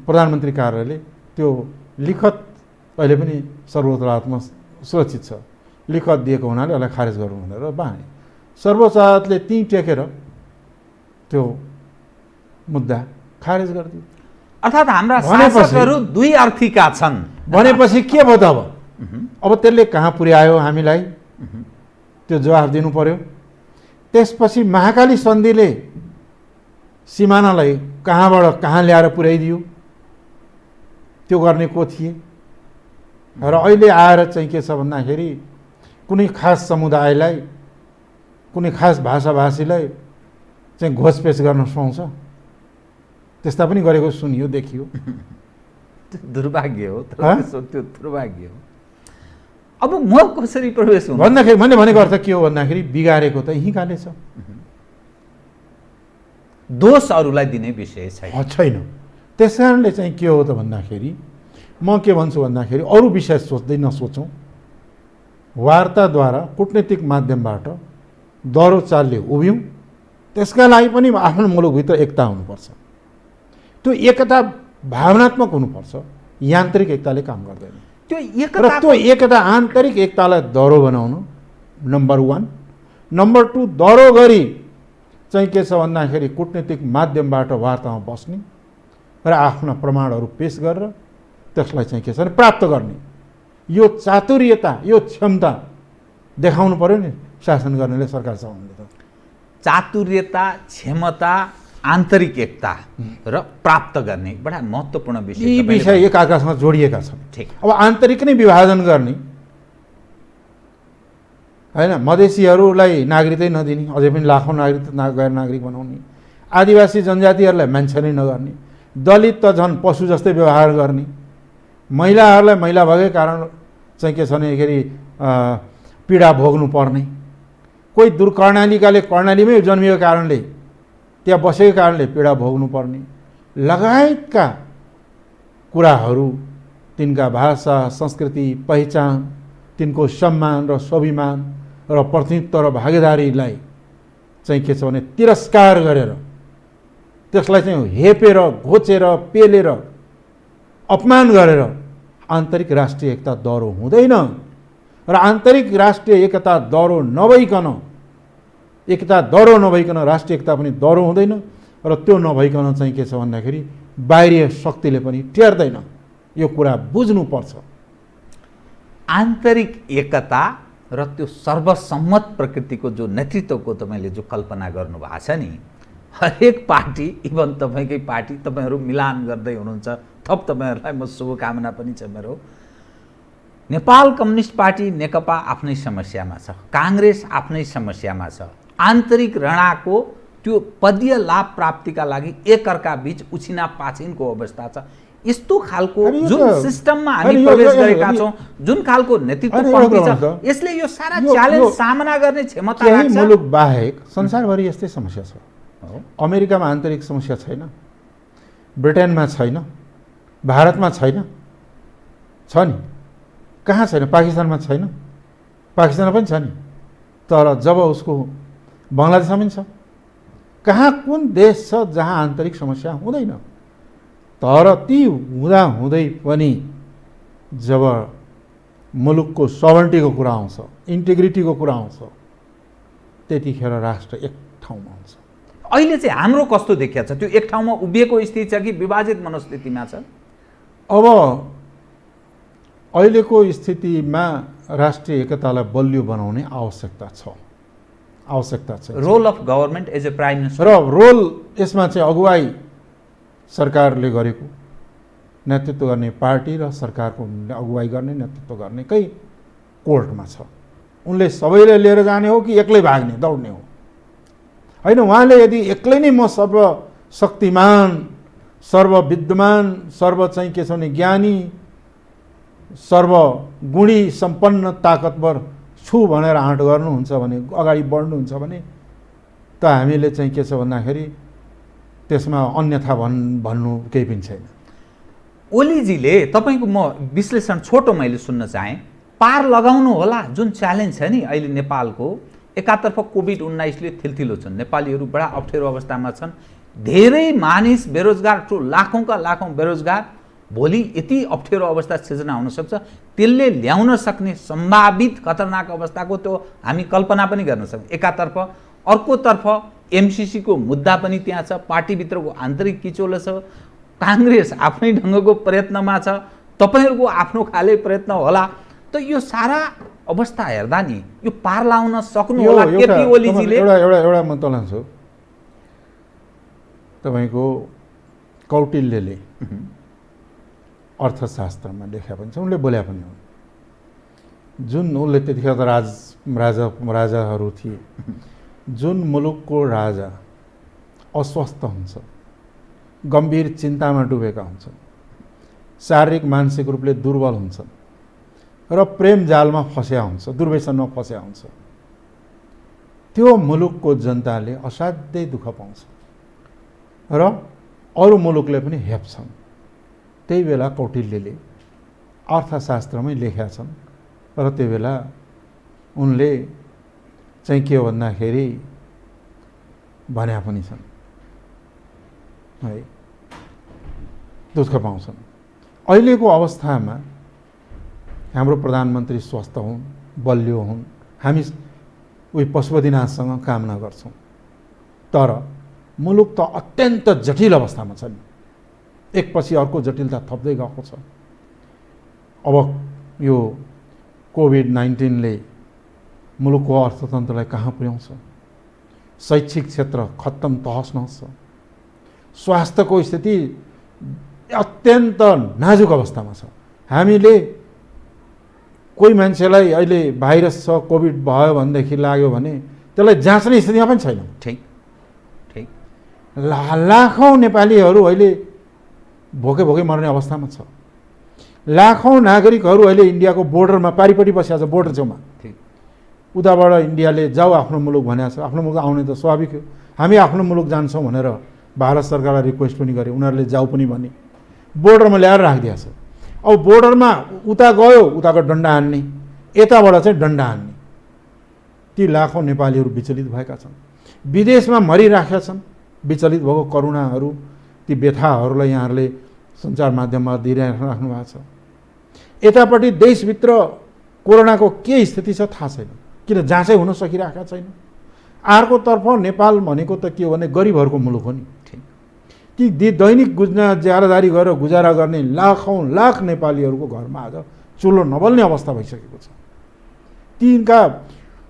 प्रधानमन्त्री कार्यालयले त्यो लिखत अहिले पनि सर्वोच्च अदालतमा सुरक्षित छ, लिखत दिएको हुनाले यसलाई खारेज गरौँ भनेर बाँडे। सर्वोच्च अदालतले ती टेकेर त्यो मुद्दा खारेज गरिदियो। अर्थात् हाम्रा शासकहरू दुई अर्थीका छन् भनेपछि के भयो त अब त्यसले कहाँ पुर्यायो हामीलाई त्यो जवाफ दिनु पर्यो। त्यसपछि महाकाली सन्धिले सिमानालाई कहाँबाट कहाँ ल्याएर पुर्याइदियो, त्यो गर्ने को थिए? र अहिले आएर चाहिँ के छ भन्दाखेरि कुनै खास समुदायलाई, कुनै खास भाषाभाषीलाई चाहिँ घोषपेश गर्न सुहाउँछ, त्यस्ता पनि गरेको सुनियो, देखियो। दुर्भाग्य हो, त्यो दुर्भाग्य हो। अब म कसरी प्रवेश हुँ भन्दाखेरि मैले भनेको अर्थ के हो भन्दाखेरि बिगारेको त यहीँकाले छ, दोष अरूलाई दिने विषय छैन। त्यस कारणले चाहिँ के हो त भन्दाखेरि म के भन्छु भन्दाखेरि अरू विषय सोच्दै नसोचौँ, वार्ताद्वारा कुटनीतिक माध्यमबाट दह्रो चालले उभियौँ। त्यसका लागि पनि आफ्नो मुलुकभित्र एकता हुनुपर्छ। त्यो एकता भावनात्मक हुनुपर्छ, यान्त्रिक एकताले काम गर्दैन। त्यो एकता आन्तरिक एकतालाई दह्रो बनाउनु नम्बर 1। नम्बर 2 दह्रो गरी चाहिँ के छ भन्दाखेरि कुटनीतिक माध्यमबाट वार्तामा बस्ने र आफ्ना प्रमाणहरू पेश गरेर त्यसलाई चाहिँ के छ भने प्राप्त गर्ने, यो चातुर्यता, यो क्षमता देखाउनु पर्यो नि शासन गर्नेले, सरकार चलाउनेले। त चातुर्यता, क्षमता, आन्तरिक एकता र प्राप्त गर्ने बडा महत्त्वपूर्ण विषय, यी विषय एकअर्कासँग जोडिएका छन्। ठिक। अब आन्तरिक नै विभाजन गर्ने होइन, मधेसीहरूलाई नागरिकतै नदिने, अझै पनि लाखौँ गैर नागरिक बनाउने, आदिवासी जनजातिहरूलाई मान्छे नै नगर्ने, दलित त झन् पशु जस्तै व्यवहार गर्ने, महिलाहरूलाई महिला भएकै कारण चाहिँ के छ भनेखेरि पीडा भोग्नु पर्ने, कोही कर्णालीकाले कर्णालीमै जन्मिएको कारणले, त्यहाँ बसेको कारणले पीडा भोग्नु पर्ने लगायतका कुराहरू, तिनका भाषा, संस्कृति, पहिचान, तिनको सम्मान र स्वाभिमान र प्रतिनिधित्व र भागीदारीलाई चाहिँ के छ भने तिरस्कार गरेर, त्यसलाई चाहिँ हेपेर, घोचेर, पेलेर, अपमान गरेर आन्तरिक राष्ट्रिय एकता दह्रो हुँदैन। र आन्तरिक राष्ट्रिय एकता दह्रो नभइकन, एकता दह्रो नभइकन राष्ट्रिय एकता पनि दह्रो हुँदैन। र त्यो नभइकन चाहिँ के छ भन्दाखेरि बाहिरी शक्तिले पनि टेर्दैन। यो कुरा बुझ्नुपर्छ। आन्तरिक एकता र त्यो सर्वसम्मत प्रकृतिको जो नेतृत्वको तपाईँले जो कल्पना गर्नुभएको छ नि, हरेक पार्टी, इभन तपाईँकै पार्टी, तपाईँहरू मिलान गर्दै हुनुहुन्छ। थप तपाईँहरूलाई म शुभकामना पनि छ मेरो। नेपाल कम्युनिस्ट पार्टी नेकपा आफ्नै समस्यामा छ, काङ्ग्रेस आफ्नै समस्यामा छ। आन्तरिक रणको त्यो पदीय लाभ प्राप्तिका लागि एकअर्का बीच उछिना पाछिनको अवस्था छ। यस्तो खालको जुन सिस्टममा हामी प्रवेश गरेका छौँ, जुन खालको नेतृत्व कम्ती छ, यसले यो सारा च्यालेन्ज सामना गर्ने क्षमता राख्छ। केही मुलुक बाहेक संसारभरि यस्तै समस्या छ। अमेरिकामा आन्तरिक समस्या छैन, ब्रिटेनमा छैन, भारतमा छैन, छ नि? कहाँ छैन? पाकिस्तानमा छैन, पाकिस्तानमा पनि छ नि। तर जब उसको बङ्गलादेशमा पनि छ। कहाँ कुन देश छ जहाँ आन्तरिक समस्या हुँदैन? तर ती हुँदाहुँदै पनि जब मुलुकको सभर्निटीको कुरा आउँछ, इन्टिग्रिटीको कुरा आउँछ, त्यतिखेर राष्ट्र एक ठाउँमा हुन्छ। अहिले चाहिँ हाम्रो कस्तो देखिया छ? त्यो एक ठाउँमा उभिएको स्थिति छ कि विभाजित मनस्थितिमा छ? अब अहिलेको स्थितिमा राष्ट्रिय एकतालाई बलियो बनाउने आवश्यकता छ, आवश्यकता छ। Role of government as a prime minister र रोल यसमा चाहिँ अगुवाई सरकारले गरेको, नेतृत्व गर्ने पार्टी र सरकारको अगुवाई गर्ने, नेतृत्व गर्नेकै कोर्टमा छ। उनले सबैले लिएर जाने हो कि एक्लै भाग्ने दौड्ने हो? होइन, उहाँले यदि एक्लै नै म सर्वशक्तिमान, सर्वविद्यमान, सर्व चाहिँ के छ भने ज्ञानी, सर्वगुणी सम्पन्न ताकतवर छु भनेर आँट गर्नुहुन्छ भने, अगाडि बढ्नुहुन्छ भने त हामीले चाहिँ के छ भन्दाखेरि त्यसमा अन्यथा भन्नु केही पनि छैन। ओलीजीले तपाईँको म विश्लेषण छोटो मैले सुन्न चाहेँ। पार लगाउनु होला जुन च्यालेन्ज छ नि अहिले नेपालको, एकातर्फ कोभिड-19ले थिलथिलो छन्, नेपालीहरू बडा अप्ठ्यारो अवस्थामा छन्, धेरै मानिस बेरोजगार, लाखौँका लाखौँ बेरोजगार, भोलि यति अप्ठ्यारो अवस्था सिर्जना हुनसक्छ, त्यसले ल्याउन सक्ने सम्भावित खतरनाक अवस्थाको त्यो हामी कल्पना पनि गर्न सक्छौँ एकातर्फ। अर्कोतर्फ एमसिसीको मुद्दा पनि त्यहाँ छ, पार्टीभित्रको आन्तरिक किचोलो छ, काङ्ग्रेस आफ्नै ढङ्गको प्रयत्नमा छ, तपाईँहरूको आफ्नो खाले प्रयत्न होला। त यो सारा अवस्था हेर्दा नि यो पार लाउन सक्नु होला केपी ओलीजीले? एउटा म तलाउँछु, तपाईँको कौटिल्यले अर्थशास्त्रमा लेख्या पनि छ, उनले बोल्या पनि हो। जुन उनले त्यतिखेर त राजाहरू थिए, जुन मुलुकको राजा अस्वस्थ हुन्छ, गम्भीर चिन्तामा डुबेका हुन्छन्, शारीरिक मानसिक रूपले दुर्बल हुन्छन् र प्रेम जालमा फस्या हुन्छ, दुर्व्यसनमा फस्या हुन्छ, त्यो मुलुकको जनताले असाध्यै दुःख पाउँछ र अरू मुलुकले पनि हेप्छन्। त्यही बेला कौटिल्यले अर्थशास्त्रमै लेखेका छन् र त्यो बेला उनले चाहिँ के हो भन्दाखेरि भन्या पनि छन् है, दुःख पाउँछन्। अहिलेको अवस्थामा हाम्रो प्रधानमन्त्री स्वस्थ हुन्, बलियो हुन्, हामी उही पशुपतिनाथसँग कामना गर्छौँ। तर मुलुक त अत्यन्त जटिल अवस्थामा छ नि, एकपछि अर्को जटिलता थप्दै गएको छ। अब यो कोभिड-19ले मुलुकको अर्थतन्त्रलाई कहाँ पुर्याउँछ? शैक्षिक क्षेत्र खत्तम तहस नहस छ, स्वास्थ्यको स्थिति अत्यन्त नाजुक अवस्थामा छ। हामीले कोही मान्छेलाई अहिले भाइरस छ, कोभिड भयो भनेदेखि लाग्यो भने त्यसलाई जाँच्ने स्थितिमा पनि छैन। ठिक ठिक, लाखौँ नेपालीहरू अहिले भोकै भोकै मर्ने अवस्थामा छ। लाखौँ नागरिकहरू अहिले इन्डियाको बोर्डरमा पारिपट्टि बसिया छ, बोर्डर छेउमा। उताबाट इन्डियाले जाऊ आफ्नो मुलुक भनेको छ, आफ्नो मुलुक आउने त स्वाभाविक हो। हामी आफ्नो मुलुक जान्छौँ भनेर भारत सरकारलाई रिक्वेस्ट पनि गरे, उनीहरूले जाऊ पनि भने बोर्डरमा ल्याएर राखिदिएको छ। अब बोर्डरमा उता गयो उताको डन्डा हान्ने, यताबाट चाहिँ डन्डा हान्ने। ती लाखौँ नेपालीहरू विचलित भएका छन्, विदेशमा मरिराखेका छन्। विचलित भएको करुणाहरू, ती व्यथाहरूलाई यहाँहरूले सञ्चार माध्यममा दिइराख्नु भएको छ। यतापट्टि देशभित्र कोरोनाको के स्थिति छ थाहा छैन, किन जाँचै हुन सकिरहेका छैन। अर्कोतर्फ नेपाल भनेको त के हो भने गरिबहरूको मुलुक हो नि। ती दैनिक ज्यादादारी गरेर गुजारा गर्ने लाखौँ लाख नेपालीहरूको घरमा आज चुलो नबल्ने अवस्था भइसकेको छ। तिनका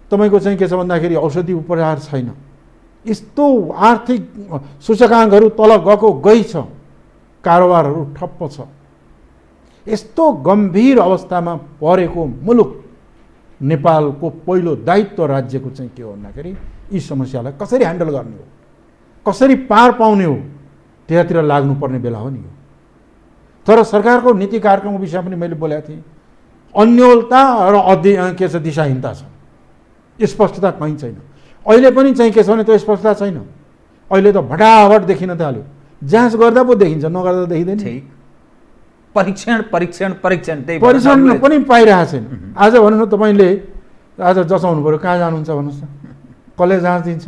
तपाईँको चाहिँ के छ भन्दाखेरि औषधि उपचार छैन, यस्तो आर्थिक सूचकाङ्कहरू तल गएको गई छ, कारोबारहरू ठप्प छ। यस्तो गम्भीर अवस्थामा परेको मुलुक नेपालको पहिलो दायित्व राज्यको चाहिँ के हो भन्दाखेरि यी समस्यालाई कसरी ह्यान्डल गर्ने हो, कसरी पार पाउने हो, त्यतातिर लाग्नुपर्ने बेला हो नि यो। तर सरकारको नीति कार्यक्रमको विषयमा पनि मैले बोलेको थिएँ, अन्योलता र के छ दिशाहीनता छ, स्पष्टता कहीँ छैन। अहिले पनि चाहिँ के छ भने त्यो स्पष्टता छैन। अहिले त भटाभट देखिन थाल्यो, जाँच गर्दा पो देखिन्छ, नगर्दा देखिँदैन। परीक्षण परीक्षण परीक्षण त्यही परीक्षण पनि पाइरहेको छैन। आज भन्नुहोस् न, तपाईँले आज जचाउनु पऱ्यो, कहाँ जानुहुन्छ भन्नुहोस् न, कसले जाँच दिन्छ?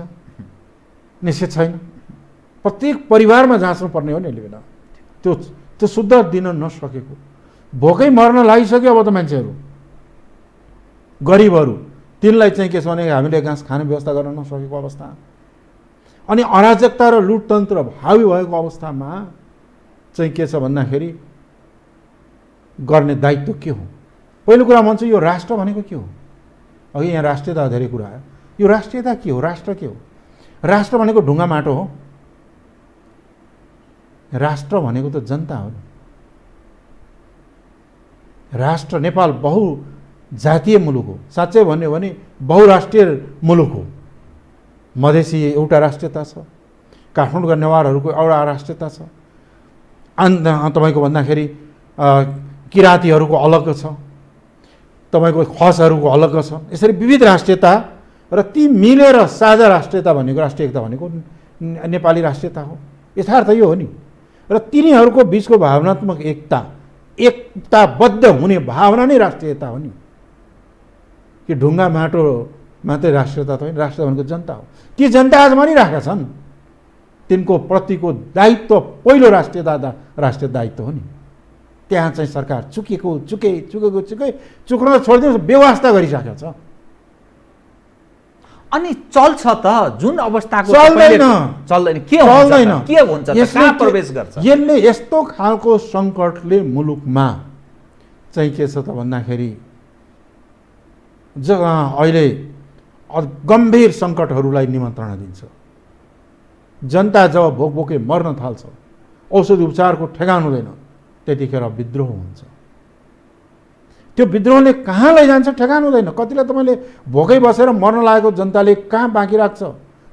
निश्चित छैन। प्रत्येक परिवारमा जाँच्नु पर्ने हो नि अहिले बेला। त्यो शुद्ध दिन नसकेको, भोकै मर्न लागिसक्यो अब त मान्छेहरू, गरिबहरू, तिनलाई चाहिँ के छ भने हामीले घाँस खाने व्यवस्था गर्न नसकेको अवस्था, अनि अराजकता र लुटतन्त्र हावी भएको अवस्थामा चाहिँ के छ भन्दाखेरि गर्ने दायित्व के हो? पहिलो कुरा भन्छ यो राष्ट्र भनेको के हो? अघि यहाँ राष्ट्रियता धेरै कुरा आयो। यो राष्ट्रियता के हो? राष्ट्र के हो? राष्ट्र भनेको ढुङ्गा माटो हो? राष्ट्र भनेको त जनता हो। राष्ट्र नेपाल बहुजातीय मुलुक हो, साँच्चै भन्यो भने बहुराष्ट्रिय मुलुक हो। मधेसी एउटा राष्ट्रियता छ, काठमाडौँका नेवारहरूको एउटा राष्ट्रियता छ, तपाईँको भन्दाखेरि किराँतीहरूको अलग छ, तपाईँको खसहरूको अलग छ। यसरी विविध राष्ट्रियता र ती मिलेर साझा राष्ट्रियता भनेको, राष्ट्रिय एकता भनेको नेपाली राष्ट्रियता हो। यथार्थ यो हो नि। र तिनीहरूको बिचको भावनात्मक एकताबद्ध हुने भावना नै राष्ट्रियता हो नि। कि ढुङ्गा माटो मात्रै राष्ट्रियता त होइन, राष्ट्र भनेको जनता हो। ती जनता आज मानिरहेका छन्, तिनको प्रतिको दायित्व पहिलो राष्ट्रिय दायित्व हो नि। त्यहाँ चाहिँ सरकार चुक्न त छोडिदिनुहोस्, व्यवस्था गरिसकेको छ। अनि चल्छ त, जुन अवस्थाको चल्दैन, के हुन्छ, कहाँ प्रवेश गर्छ? यसले यस्तो खालको सङ्कटले मुलुकमा चाहिँ के छ त भन्दाखेरि अहिले गम्भीर सङ्कटहरूलाई निमन्त्रणा दिन्छ। जनता जब भोकभोकै मर्न थाल्छ, औषधि उपचारको ठेगान हुँदैन, त्यतिखेर विद्रोह हुन्छ। त्यो विद्रोहले कहाँ लैजान्छ ठेगान हुँदैन। कतिलाई तपाईँले भोकै बसेर मर्न लागेको जनताले कहाँ बाँकी राख्छ,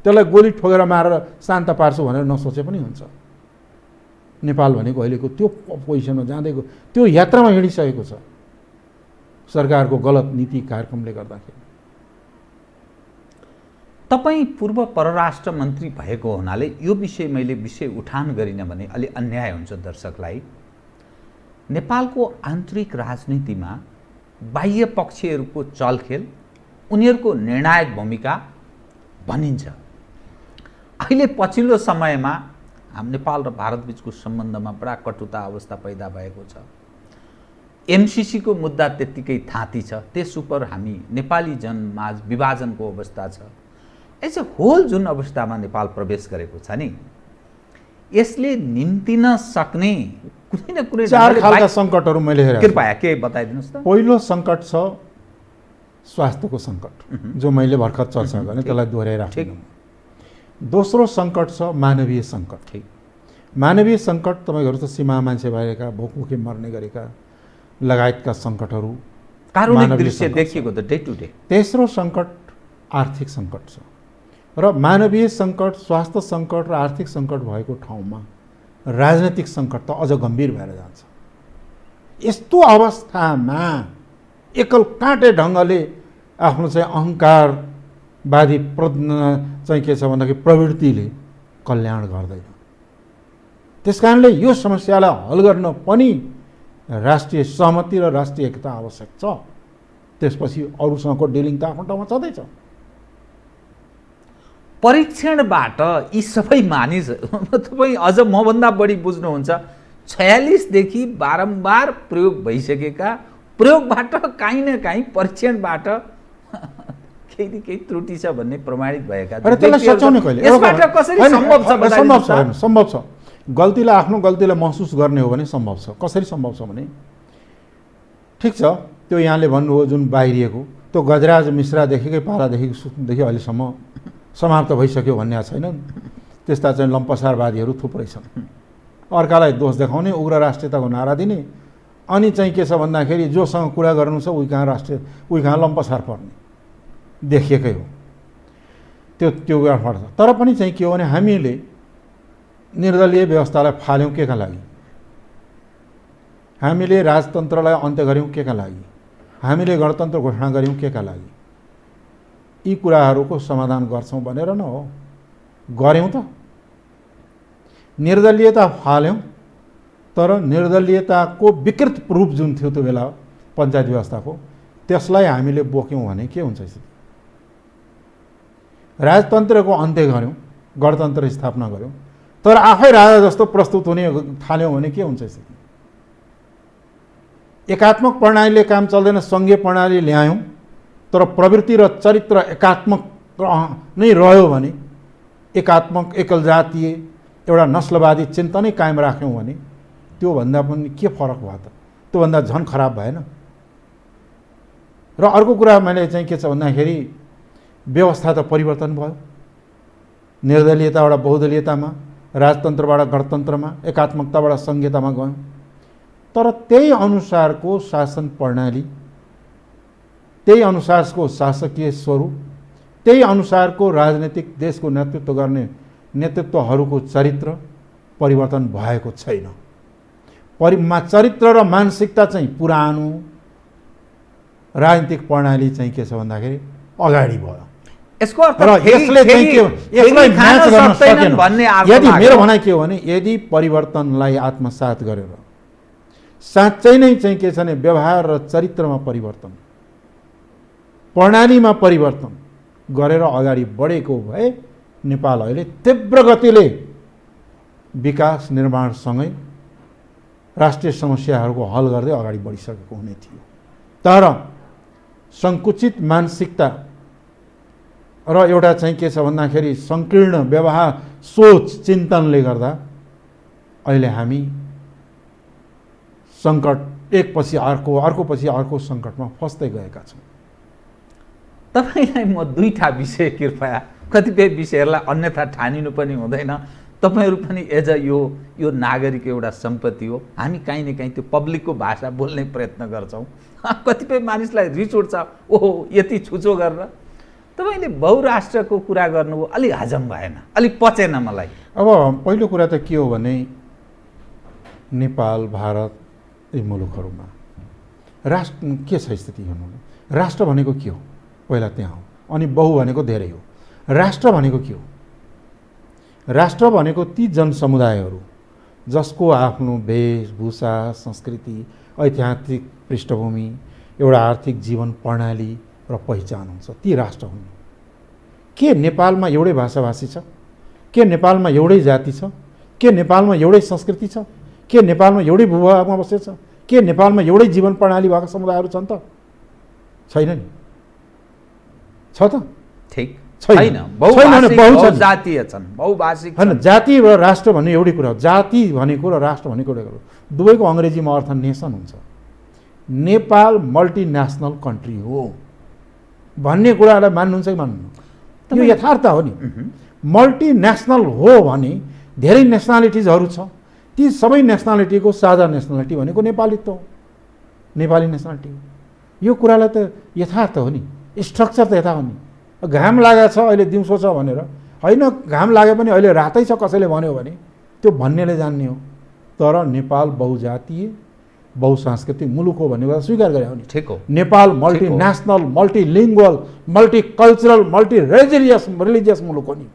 त्यसलाई गोली ठोकेर मारेर शान्त पार्छु भनेर नसोचे पनि हुन्छ। नेपाल भनेको अहिलेको त्यो पोजिसनमा जाँदैको, त्यो यात्रामा हिँडिसकेको छ सरकारको गलत नीति कार्यक्रमले गर्दाखेरि। तपाईँ पूर्व परराष्ट्र मन्त्री भएको हुनाले यो मैले विषय उठान गरिनँ भने अलि अन्याय हुन्छ दर्शकलाई। नेपालको आन्तरिक राजनीतिमा बाह्य पक्षहरूको चलखेल, उनीहरूको निर्णायक भूमिका भनिन्छ। अहिले पछिल्लो समयमा नेपाल र भारत बीचको सम्बन्धमा बडा कटुता अवस्था पैदा भएको छ। एमसीसीको मुद्दा त्यत्तिकै थाँती छ, त्यस उप हामी नेपाली जनमाझ विभाजनको अवस्था छ। एज अ होल जुन अवस्थामा नेपाल प्रवेश गरेको छ नि, यसले निम्तिन सक्ने कुनै न कुनै चार खालका सङ्कटहरू मैले हेरेँ। कृपया के बताइदिनुहोस् त। पहिलो सङ्कट छ स्वास्थ्यको सङ्कट, जो मैले भर्खर चर्चा गरेँ, त्यसलाई दोहोऱ्याइराख्छु। दोस्रो सङ्कट छ मानवीय सङ्कट। मानवीय सङ्कट तपाईँहरू त सीमा मान्छे भएका, भोकभोकै मर्ने गरेका लगायतका सङ्कटहरू कारुणिक दृश्य देखिएको त डे टु डे। तेस्रो सङ्कट आर्थिक सङ्कट छ। र मानवीय सङ्कट, स्वास्थ्य सङ्कट र आर्थिक सङ्कट भएको ठाउँमा राजनैतिक सङ्कट त अझ गम्भीर भएर जान्छ। यस्तो अवस्थामा एकल काँटे ढङ्गले आफ्नो चाहिँ अहङ्कारवादी चाहिँ के छ भन्दाखेरि प्रवृत्तिले कल्याण गर्दैन। त्यस कारणले यो समस्यालाई हल गर्न पनि राष्ट्रिय सहमति र राष्ट्रिय एकता आवश्यक छ। त्यसपछि अरूसँगको डिलिङ त आफ्नो ठाउँमा छँदैछ। परीक्षणबाट यी सबै मानिस, तपाईँ अझ मभन्दा बढी बुझ्नुहुन्छ, 46 देखि बारम्बार प्रयोग भइसकेका, प्रयोगबाट काहीँ न काहीँ परीक्षणबाट केही न केही त्रुटि छ भन्ने प्रमाणित भएका। त्यसलाई सच्याउने कहिले? यसबाट कसरी सम्भव छ? सम्भव छ। गल्तीलाई, आफ्नो गल्तीलाई महसुस गर्ने हो भने सम्भव छ। कसरी सम्भव छ भने, ठिक छ, त्यो यहाँले भन्नुभयो जुन बाहिरिएको, त्यो गजराज मिश्रादेखिकै पालादेखि अहिलेसम्म समाप्त भइसक्यो भन्ने छैन। त्यस्ता चाहिँ लम्पसारवादीहरू थुप्रै छन्। अर्कालाई दोष देखाउने, उग्र राष्ट्रियताको नारा दिने, अनि चाहिँ के छ भन्दाखेरि जोसँग कुरा गर्नु छ उही कहाँ लम्पसार पर्ने देखिएकै हो। त्यो गर्नुपर्छ। तर पनि चाहिँ के हो भने हामीले निर्दलीय व्यवस्थालाई फाल्यौँ के का लागि, हामीले राजतन्त्रलाई अन्त्य गऱ्यौँ के का लागि, हामीले गणतन्त्र घोषणा गऱ्यौँ के का लागि, यी कुराहरूको समाधान गर्छौँ भनेर न हो, गऱ्यौँ त। निर्दलीयता फाल्यौँ, तर निर्दलीयताको विकृत रूप जुन थियो त्यो बेला पञ्चायत व्यवस्थाको, त्यसलाई हामीले बोक्यौँ भने के हुन्छ स्थिति। राजतन्त्रको अन्त्य गऱ्यौँ, गणतन्त्र स्थापना गऱ्यौँ, तर आफै राजा जस्तो प्रस्तुत हुने थाल्यौँ भने के हुन्छ स्थिति। एकात्मक प्रणालीले काम चल्दैन, सङ्घीय प्रणाली ल्यायौँ, तर प्रवृत्ति र चरित्र एकात्मक नै रह्यो भने, एकात्मक एकल जातीय एउटा नस्लवादी चिन्तनै कायम राख्यौँ भने त्योभन्दा पनि के फरक भयो त, त्योभन्दा झन् खराब भएन। र अर्को कुरा मैले चाहिँ के छ भन्दाखेरि व्यवस्था त परिवर्तन भयो, निर्दलीयताबाट बहुदलीयतामा, राजतन्त्रबाट गणतन्त्रमा, एकात्मकताबाट सङ्घीयतामा गयौँ, तर त्यही अनुसारको शासन प्रणाली, त्यही अनुसारको शासकीय स्वरूप, त्यही अनुसारको राजनीतिक देशको नेतृत्व गर्ने नेतृत्वहरूको चरित्र परिवर्तन भएको छैन। चरित्र र मानसिकता चाहिँ पुरानो, राजनीतिक प्रणाली चाहिँ के छ भन्दाखेरि अगाडि भयो। यसको अर्थ र यसले चाहिँ के यसलाई म्याच गर्न सकेन भन्ने यदि मेरो भनाइ के हो भने यदि परिवर्तनलाई आत्मसात गरेर साँच्चै नै चाहिँ के छ भने व्यवहार र चरित्रमा परिवर्तन, प्रणालीमा परिवर्तन गरेर अगाडि बढेको भए नेपाल अहिले तीव्र गतिले विकास निर्माणसँगै राष्ट्रिय समस्याहरूको हल गर्दै अगाडि बढिसकेको हुने थियो। तर सङ्कुचित मानसिकता र एउटा चाहिँ के छ भन्दाखेरि सङ्कीर्ण व्यवहार सोच चिन्तनले गर्दा अहिले हामी सङ्कट एकपछि अर्कोपछि अर्को सङ्कटमा फस्दै गएका छौँ। तपाईँलाई म दुईटा विषय कृपया, कतिपय विषयहरूलाई अन्यथा ठानिनु पनि हुँदैन, तपाईँहरू पनि एज अ यो नागरिक एउटा सम्पत्ति हो, हामी काहीँ न काहीँ त्यो पब्लिकको भाषा बोल्ने प्रयत्न गर्छौँ। कतिपय मानिसलाई रिस उठ्छ, ओहो यति छुचो गरेर। तपाईँले बहुराष्ट्रको कुरा गर्नुभयो, अलिक हजम भएन, अलिक पचेन मलाई। अब पहिलो कुरा त के हो भने नेपाल भारत यी मुलुकहरूमा राष्ट्र के छ स्थिति हेर्नु। राष्ट्र भनेको के हो पहिला त्यहाँ हो, अनि बहु भनेको धेरै हो। राष्ट्र भनेको के हो? राष्ट्र भनेको ती जनसमुदायहरू जसको आफ्नो वेशभूषा, संस्कृति, ऐतिहासिक पृष्ठभूमि, एउटा आर्थिक जीवन प्रणाली र पहिचान हुन्छ, ती राष्ट्र हुन्। के नेपालमा एउटै भाषाभाषी छ? के नेपालमा एउटै जाति छ? के नेपालमा एउटै संस्कृति छ? के नेपालमा एउटै भूभागमा बसेछ? के नेपालमा एउटै जीवन प्रणाली भएका समुदायहरू छन् त? छैन नि। छ त? ठीक छैन। बहुजातीय छन्, बहुभाषिक हैन। जाति र राष्ट्र भन्ने एउटै कुरा हो। जाति भनेको र राष्ट्र भनेको एउटै कुरा हो। दुवैको अङ्ग्रेजीमा अर्थ नेसन हुन्छ। नेपाल मल्टिनेसनल कन्ट्री हो भन्ने कुरालाई मान्नुहुन्छ कि मान्नु? यो यथार्थ हो नि। मल्टिनेसनल हो भने धेरै नेसनालिटिजहरू छ, ती सबै नेसनालिटीको साझा नेसनालिटी भनेको नेपालीत्व हो, नेपाली नेसनालिटी हो। यो कुरालाई त यथार्थ हो नि, स्ट्रक्चर त यथा हो नि। घाम लागेको छ अहिले दिउँसो छ भनेर होइन, घाम लागे पनि अहिले रातै छ कसैले भन्यो भने त्यो भन्नेले जान्ने हो। तर नेपाल बहुजातीय बहुसांस्कृतिक मुलुक हो भन्ने कुरा स्वीकार गरे हो नि। ठिक हो। नेपाल मल्टिनेसनल, मल्टिलिङ्गुअल, मल्टिकल्चरल, रिलिजियस मुलुक हो नि,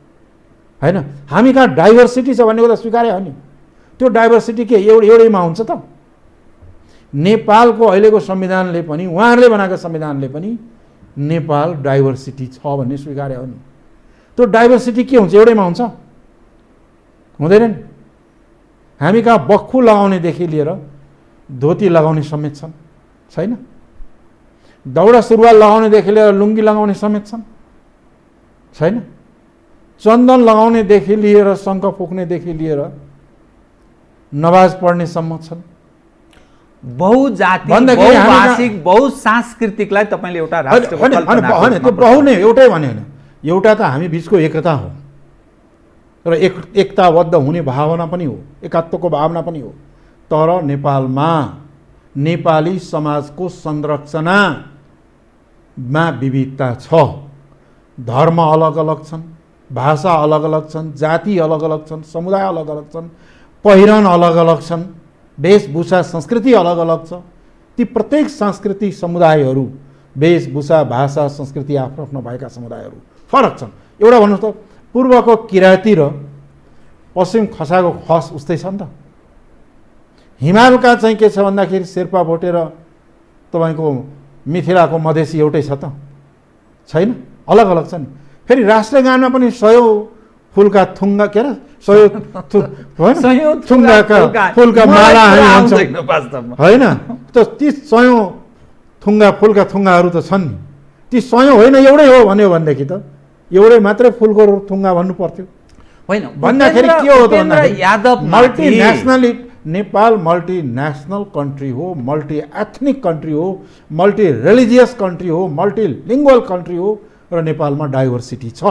होइन। हामी कहाँ डाइभर्सिटी छ भन्ने कुरा स्वीकारे हो नि। त्यो डाइभर्सिटी के एउटैमा हुन्छ त? नेपालको अहिलेको संविधानले पनि, उहाँहरूले बनाएको संविधानले पनि नेपाल डाइभर्सिटी छ भन्ने स्वीकारे हो नि। त्यो डाइभर्सिटी के हुन्छ? एउटैमा हुन्छ? हुँदैन नि। हामी कहाँ बक्खु लगाउनेदेखि लिएर धोती लगाउने समेत छन्, छैन? दौडा सुरुवाल लगाउनेदेखि लिएर लुङ्गी लगाउने समेत छन्, छैन? चन्दन लगाउनेदेखि लिएर शङ्ख फुक्नेदेखि लिएर नमाज पढ्नेसम्म छन्। बहुजाति, बहुभाषिक, बहुसांस्कृतिकलाई तपाईँले एउटा राष्ट्रको कल्पना होइन, त्यो बहु नै एउटै भने होइन। एउटा त हामी बिचको एकता हो र एकताबद्ध हुने भावना पनि हो, एकात्मको भावना पनि हो। तर नेपालमा नेपाली समाजको संरचनामा विविधता छ। धर्म अलग अलग छन्, भाषा अलग अलग छन्, जाति अलग अलग छन्, समुदाय अलग अलग छन्, पहिरन अलग अलग छन्, वेशभूषा संस्कृति अलग अलग छ। ती प्रत्येक सांस्कृतिक समुदायहरू, वेशभूषा, भाषा, संस्कृति आफ्नो आफ्नो भएका समुदायहरू फरक छन्। एउटा भन्नुहोस् त, पूर्वको किराँती र पश्चिम खसाको खस उस्तै छ नि त। हिमालका चाहिँ के छ भन्दाखेरि शेर्पा भोटे र तपाईँको मिथिलाको मधेसी एउटै छ त? छैन, अलग अलग छ नि। फेरि राष्ट्रगानमा पनि 100 फुलका थुङ्गा, के अरे 100 फुलका माला हामी भन्छौँ होइन त? ती 100 फुलका थुङ्गाहरू त छन् नि। ती 100 होइन, एउटै हो भन्यो भनेदेखि त एउटै मात्रै फुलको थुङ्गा भन्नु पर्थ्यो होइन। भन्दाखेरि के हो त यादव मल्टिनेसनली नेपाल मल्टिनेसनल कन्ट्री हो, मल्टी एथनिक कन्ट्री हो, मल्टी रिलिजियस कन्ट्री हो, मल्टिलिङ्गुअल कन्ट्री हो र नेपालमा डाइभर्सिटी छ।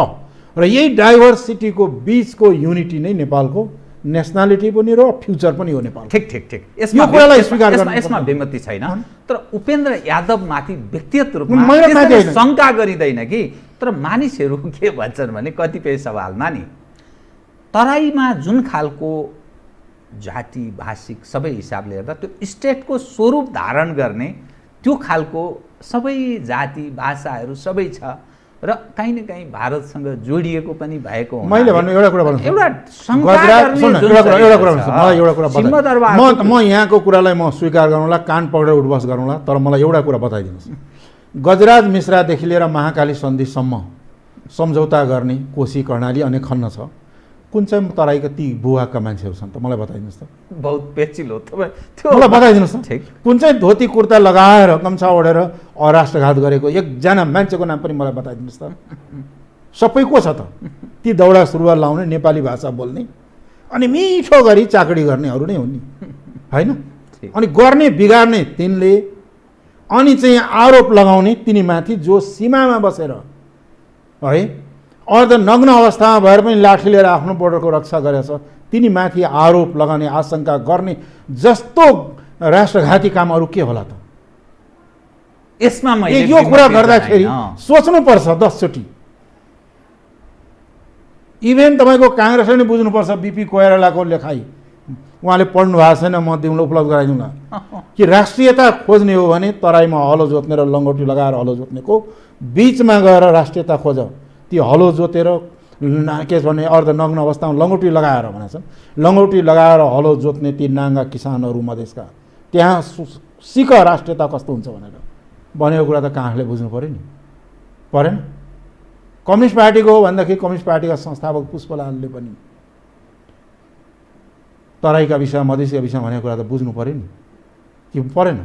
र यही डाइभर्सिटीको बिचको युनिटी नै नेपालको नेसनालिटी पनि र फ्युचर पनि हो नेपाल। ठिक ठिक ठिक। यो कुरालाई स्वीकार गर्नु, यसमा बेमती छैन। तर उपेन्द्र यादवमाथि व्यक्तिगत रूपमा मैले शङ्का गरिँदैन कि, तर मानिसहरू के भन्छन् भने कतिपय सवालमा नि तराईमा जुन खालको जाति भाषिक सबै हिसाबले हेर्दा त्यो स्टेटको स्वरूप धारण गर्ने त्यो खालको सबै जाति भाषाहरू सबै छ र कहीँ न कहीँ भारतसँग जोडिएको पनि भएको हो। मैले भन्नु एउटा कुरा भन्नु, एउटा म यहाँको कुरालाई म स्वीकार गरौँला, कान पक्रेर उठबस गरौँला, तर मलाई एउटा कुरा बताइदिनुहोस्। गजराज मिश्रादेखि लिएर महाकाली सन्धिसम्म सम्झौता गर्ने कोशी कर्णाली अनेक खन्न छ। कुन चाहिँ तराईका ती बुवाका मान्छेहरू छन् त? मलाई बताइदिनुहोस् त। बहुत पेचिलो तपाईँ त्यो मलाई बताइदिनुहोस् त। ठिक। कुन चाहिँ धोती कुर्ता लगाएर गम्छा ओढेर अराष्ट्रघात गरेको एकजना मान्छेको नाम पनि मलाई बताइदिनुहोस् त। सबै को छ त? ती दौडा सुरुवाल लाउने, नेपाली भाषा बोल्ने अनि मिठो गरी चाकडी गर्नेहरू नै हुन् नि, होइन? अनि गर्ने बिगार्ने तिनले, अनि चाहिँ आरोप लगाउने तिनीमाथि जो सीमामा बसेर है अर्धनग्न अवस्थामा भएर पनि लाठी लिएर आफ्नो बोर्डरको रक्षा गरेछ, तिनीमाथि आरोप लगाउने, आशंका गर्ने जस्तो राष्ट्रघाती काम अरू के होला त? यसमा मैले यो कुरा गर्दाखेरि सोच्नुपर्छ 10 चोटि। इभेन तपाईँको काङ्ग्रेसले नै बुझ्नुपर्छ। बिपी कोइरालाको लेखाइ उहाँले पढ्नु भएको छैन, म तिमीलाई उपलब्ध गराइदिउँला कि राष्ट्रियता खोज्ने हो भने तराईमा हलो जोत्ने र लङ्गोटी लगाएर हलो जोत्नेको बिचमा गएर राष्ट्रियता खोज। ती हलो जोतेर के भने अर्धनग्न अवस्थामा लङ्गोटी लगाएर भनेछन्, लङ्गोटी लगाएर हलो जोत्ने ती नाङ्गा किसानहरू मधेसका, त्यहाँ सिक राष्ट्रियता कस्तो हुन्छ भनेर भनेको कुरा त काँसले बुझ्नु पऱ्यो नि, परेन? कम्युनिस्ट पार्टीको हो भन्दाखेरि कम्युनिस्ट पार्टीका संस्थापक पुष्पलालले पनि तराईका विषय, मधेसका विषय भनेको कुरा त बुझ्नु पऱ्यो नि, कि परेन?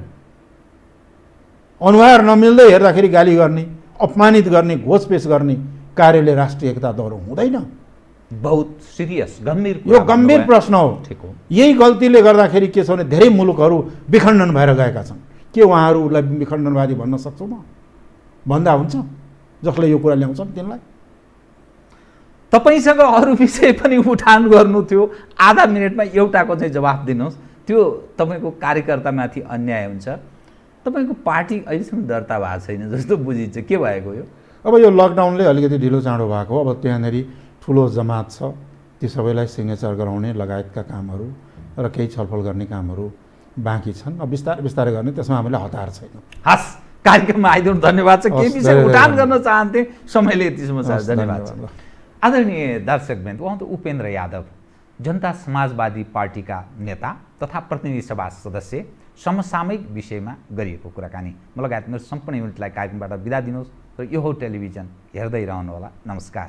अनुहार नमिल्दै हेर्दाखेरि गाली गर्ने, अपमानित गर्ने, घोषपेश गर्ने कार्यले राष्ट्रिय एकता दोहोरो हुँदैन। बहुत सिरियस गम्भीर, यो गम्भीर प्रश्न हो। यही गल्तीले गर्दाखेरि के छ भने धेरै मुलुकहरू विखण्डन भएर गएका छन्। के उहाँहरूलाई विखण्डनवादी भन्न सक्छौँ म? भन्दा हुन्छ जसले यो कुरा ल्याउँछन् तिनलाई। तपाईँसँग अरू विषय पनि उठान गर्नु थियो, आधा मिनटमा एउटाको चाहिँ जवाफ दिनुहोस्। त्यो तपाईँको कार्यकर्तामाथि अन्याय हुन्छ। तपाईँको पार्टी अहिलेसम्म दर्ता भएको छैन जस्तो बुझिन्छ, के भएको यो? अब यो लकडाउनले अलिकति ढिलो चाँडो भएको, अब त्यहाँनिर ठुलो जमात छ, ती सबैलाई सिग्नेचर गराउने लगायतका कामहरू र केही छलफल गर्ने कामहरू बाँकी छन्। अब बिस्तारै बिस्तारै गर्ने, त्यसमा हामीले हतार छैन। हस्, कार्यक्रममा आइदिनु धन्यवाद छ। के विषय उठान गर्न चाहन्थे, समयले यतिसम्म छ। धन्यवाद छ। आदरणीय दर्शकवृन्द, उहाँ त उपेन्द्र यादव जनता समाजवादी पार्टीका नेता तथा प्रतिनिधि सभा सदस्य, समसामयिक विषयमा गरिएको कुराकानी। म लगायत मेरो सम्पूर्ण युनिटलाई कार्यक्रमबाट बिदा दिनुहोस् र यो हो टेलिभिजन हेर्दै रहनुहोला। नमस्कार।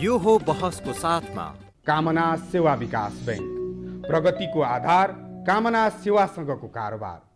यो हो बहसको साथमा कामना सेवा विकास बैंक, प्रगतिको आधार कामना सेवासँगको कारोबार।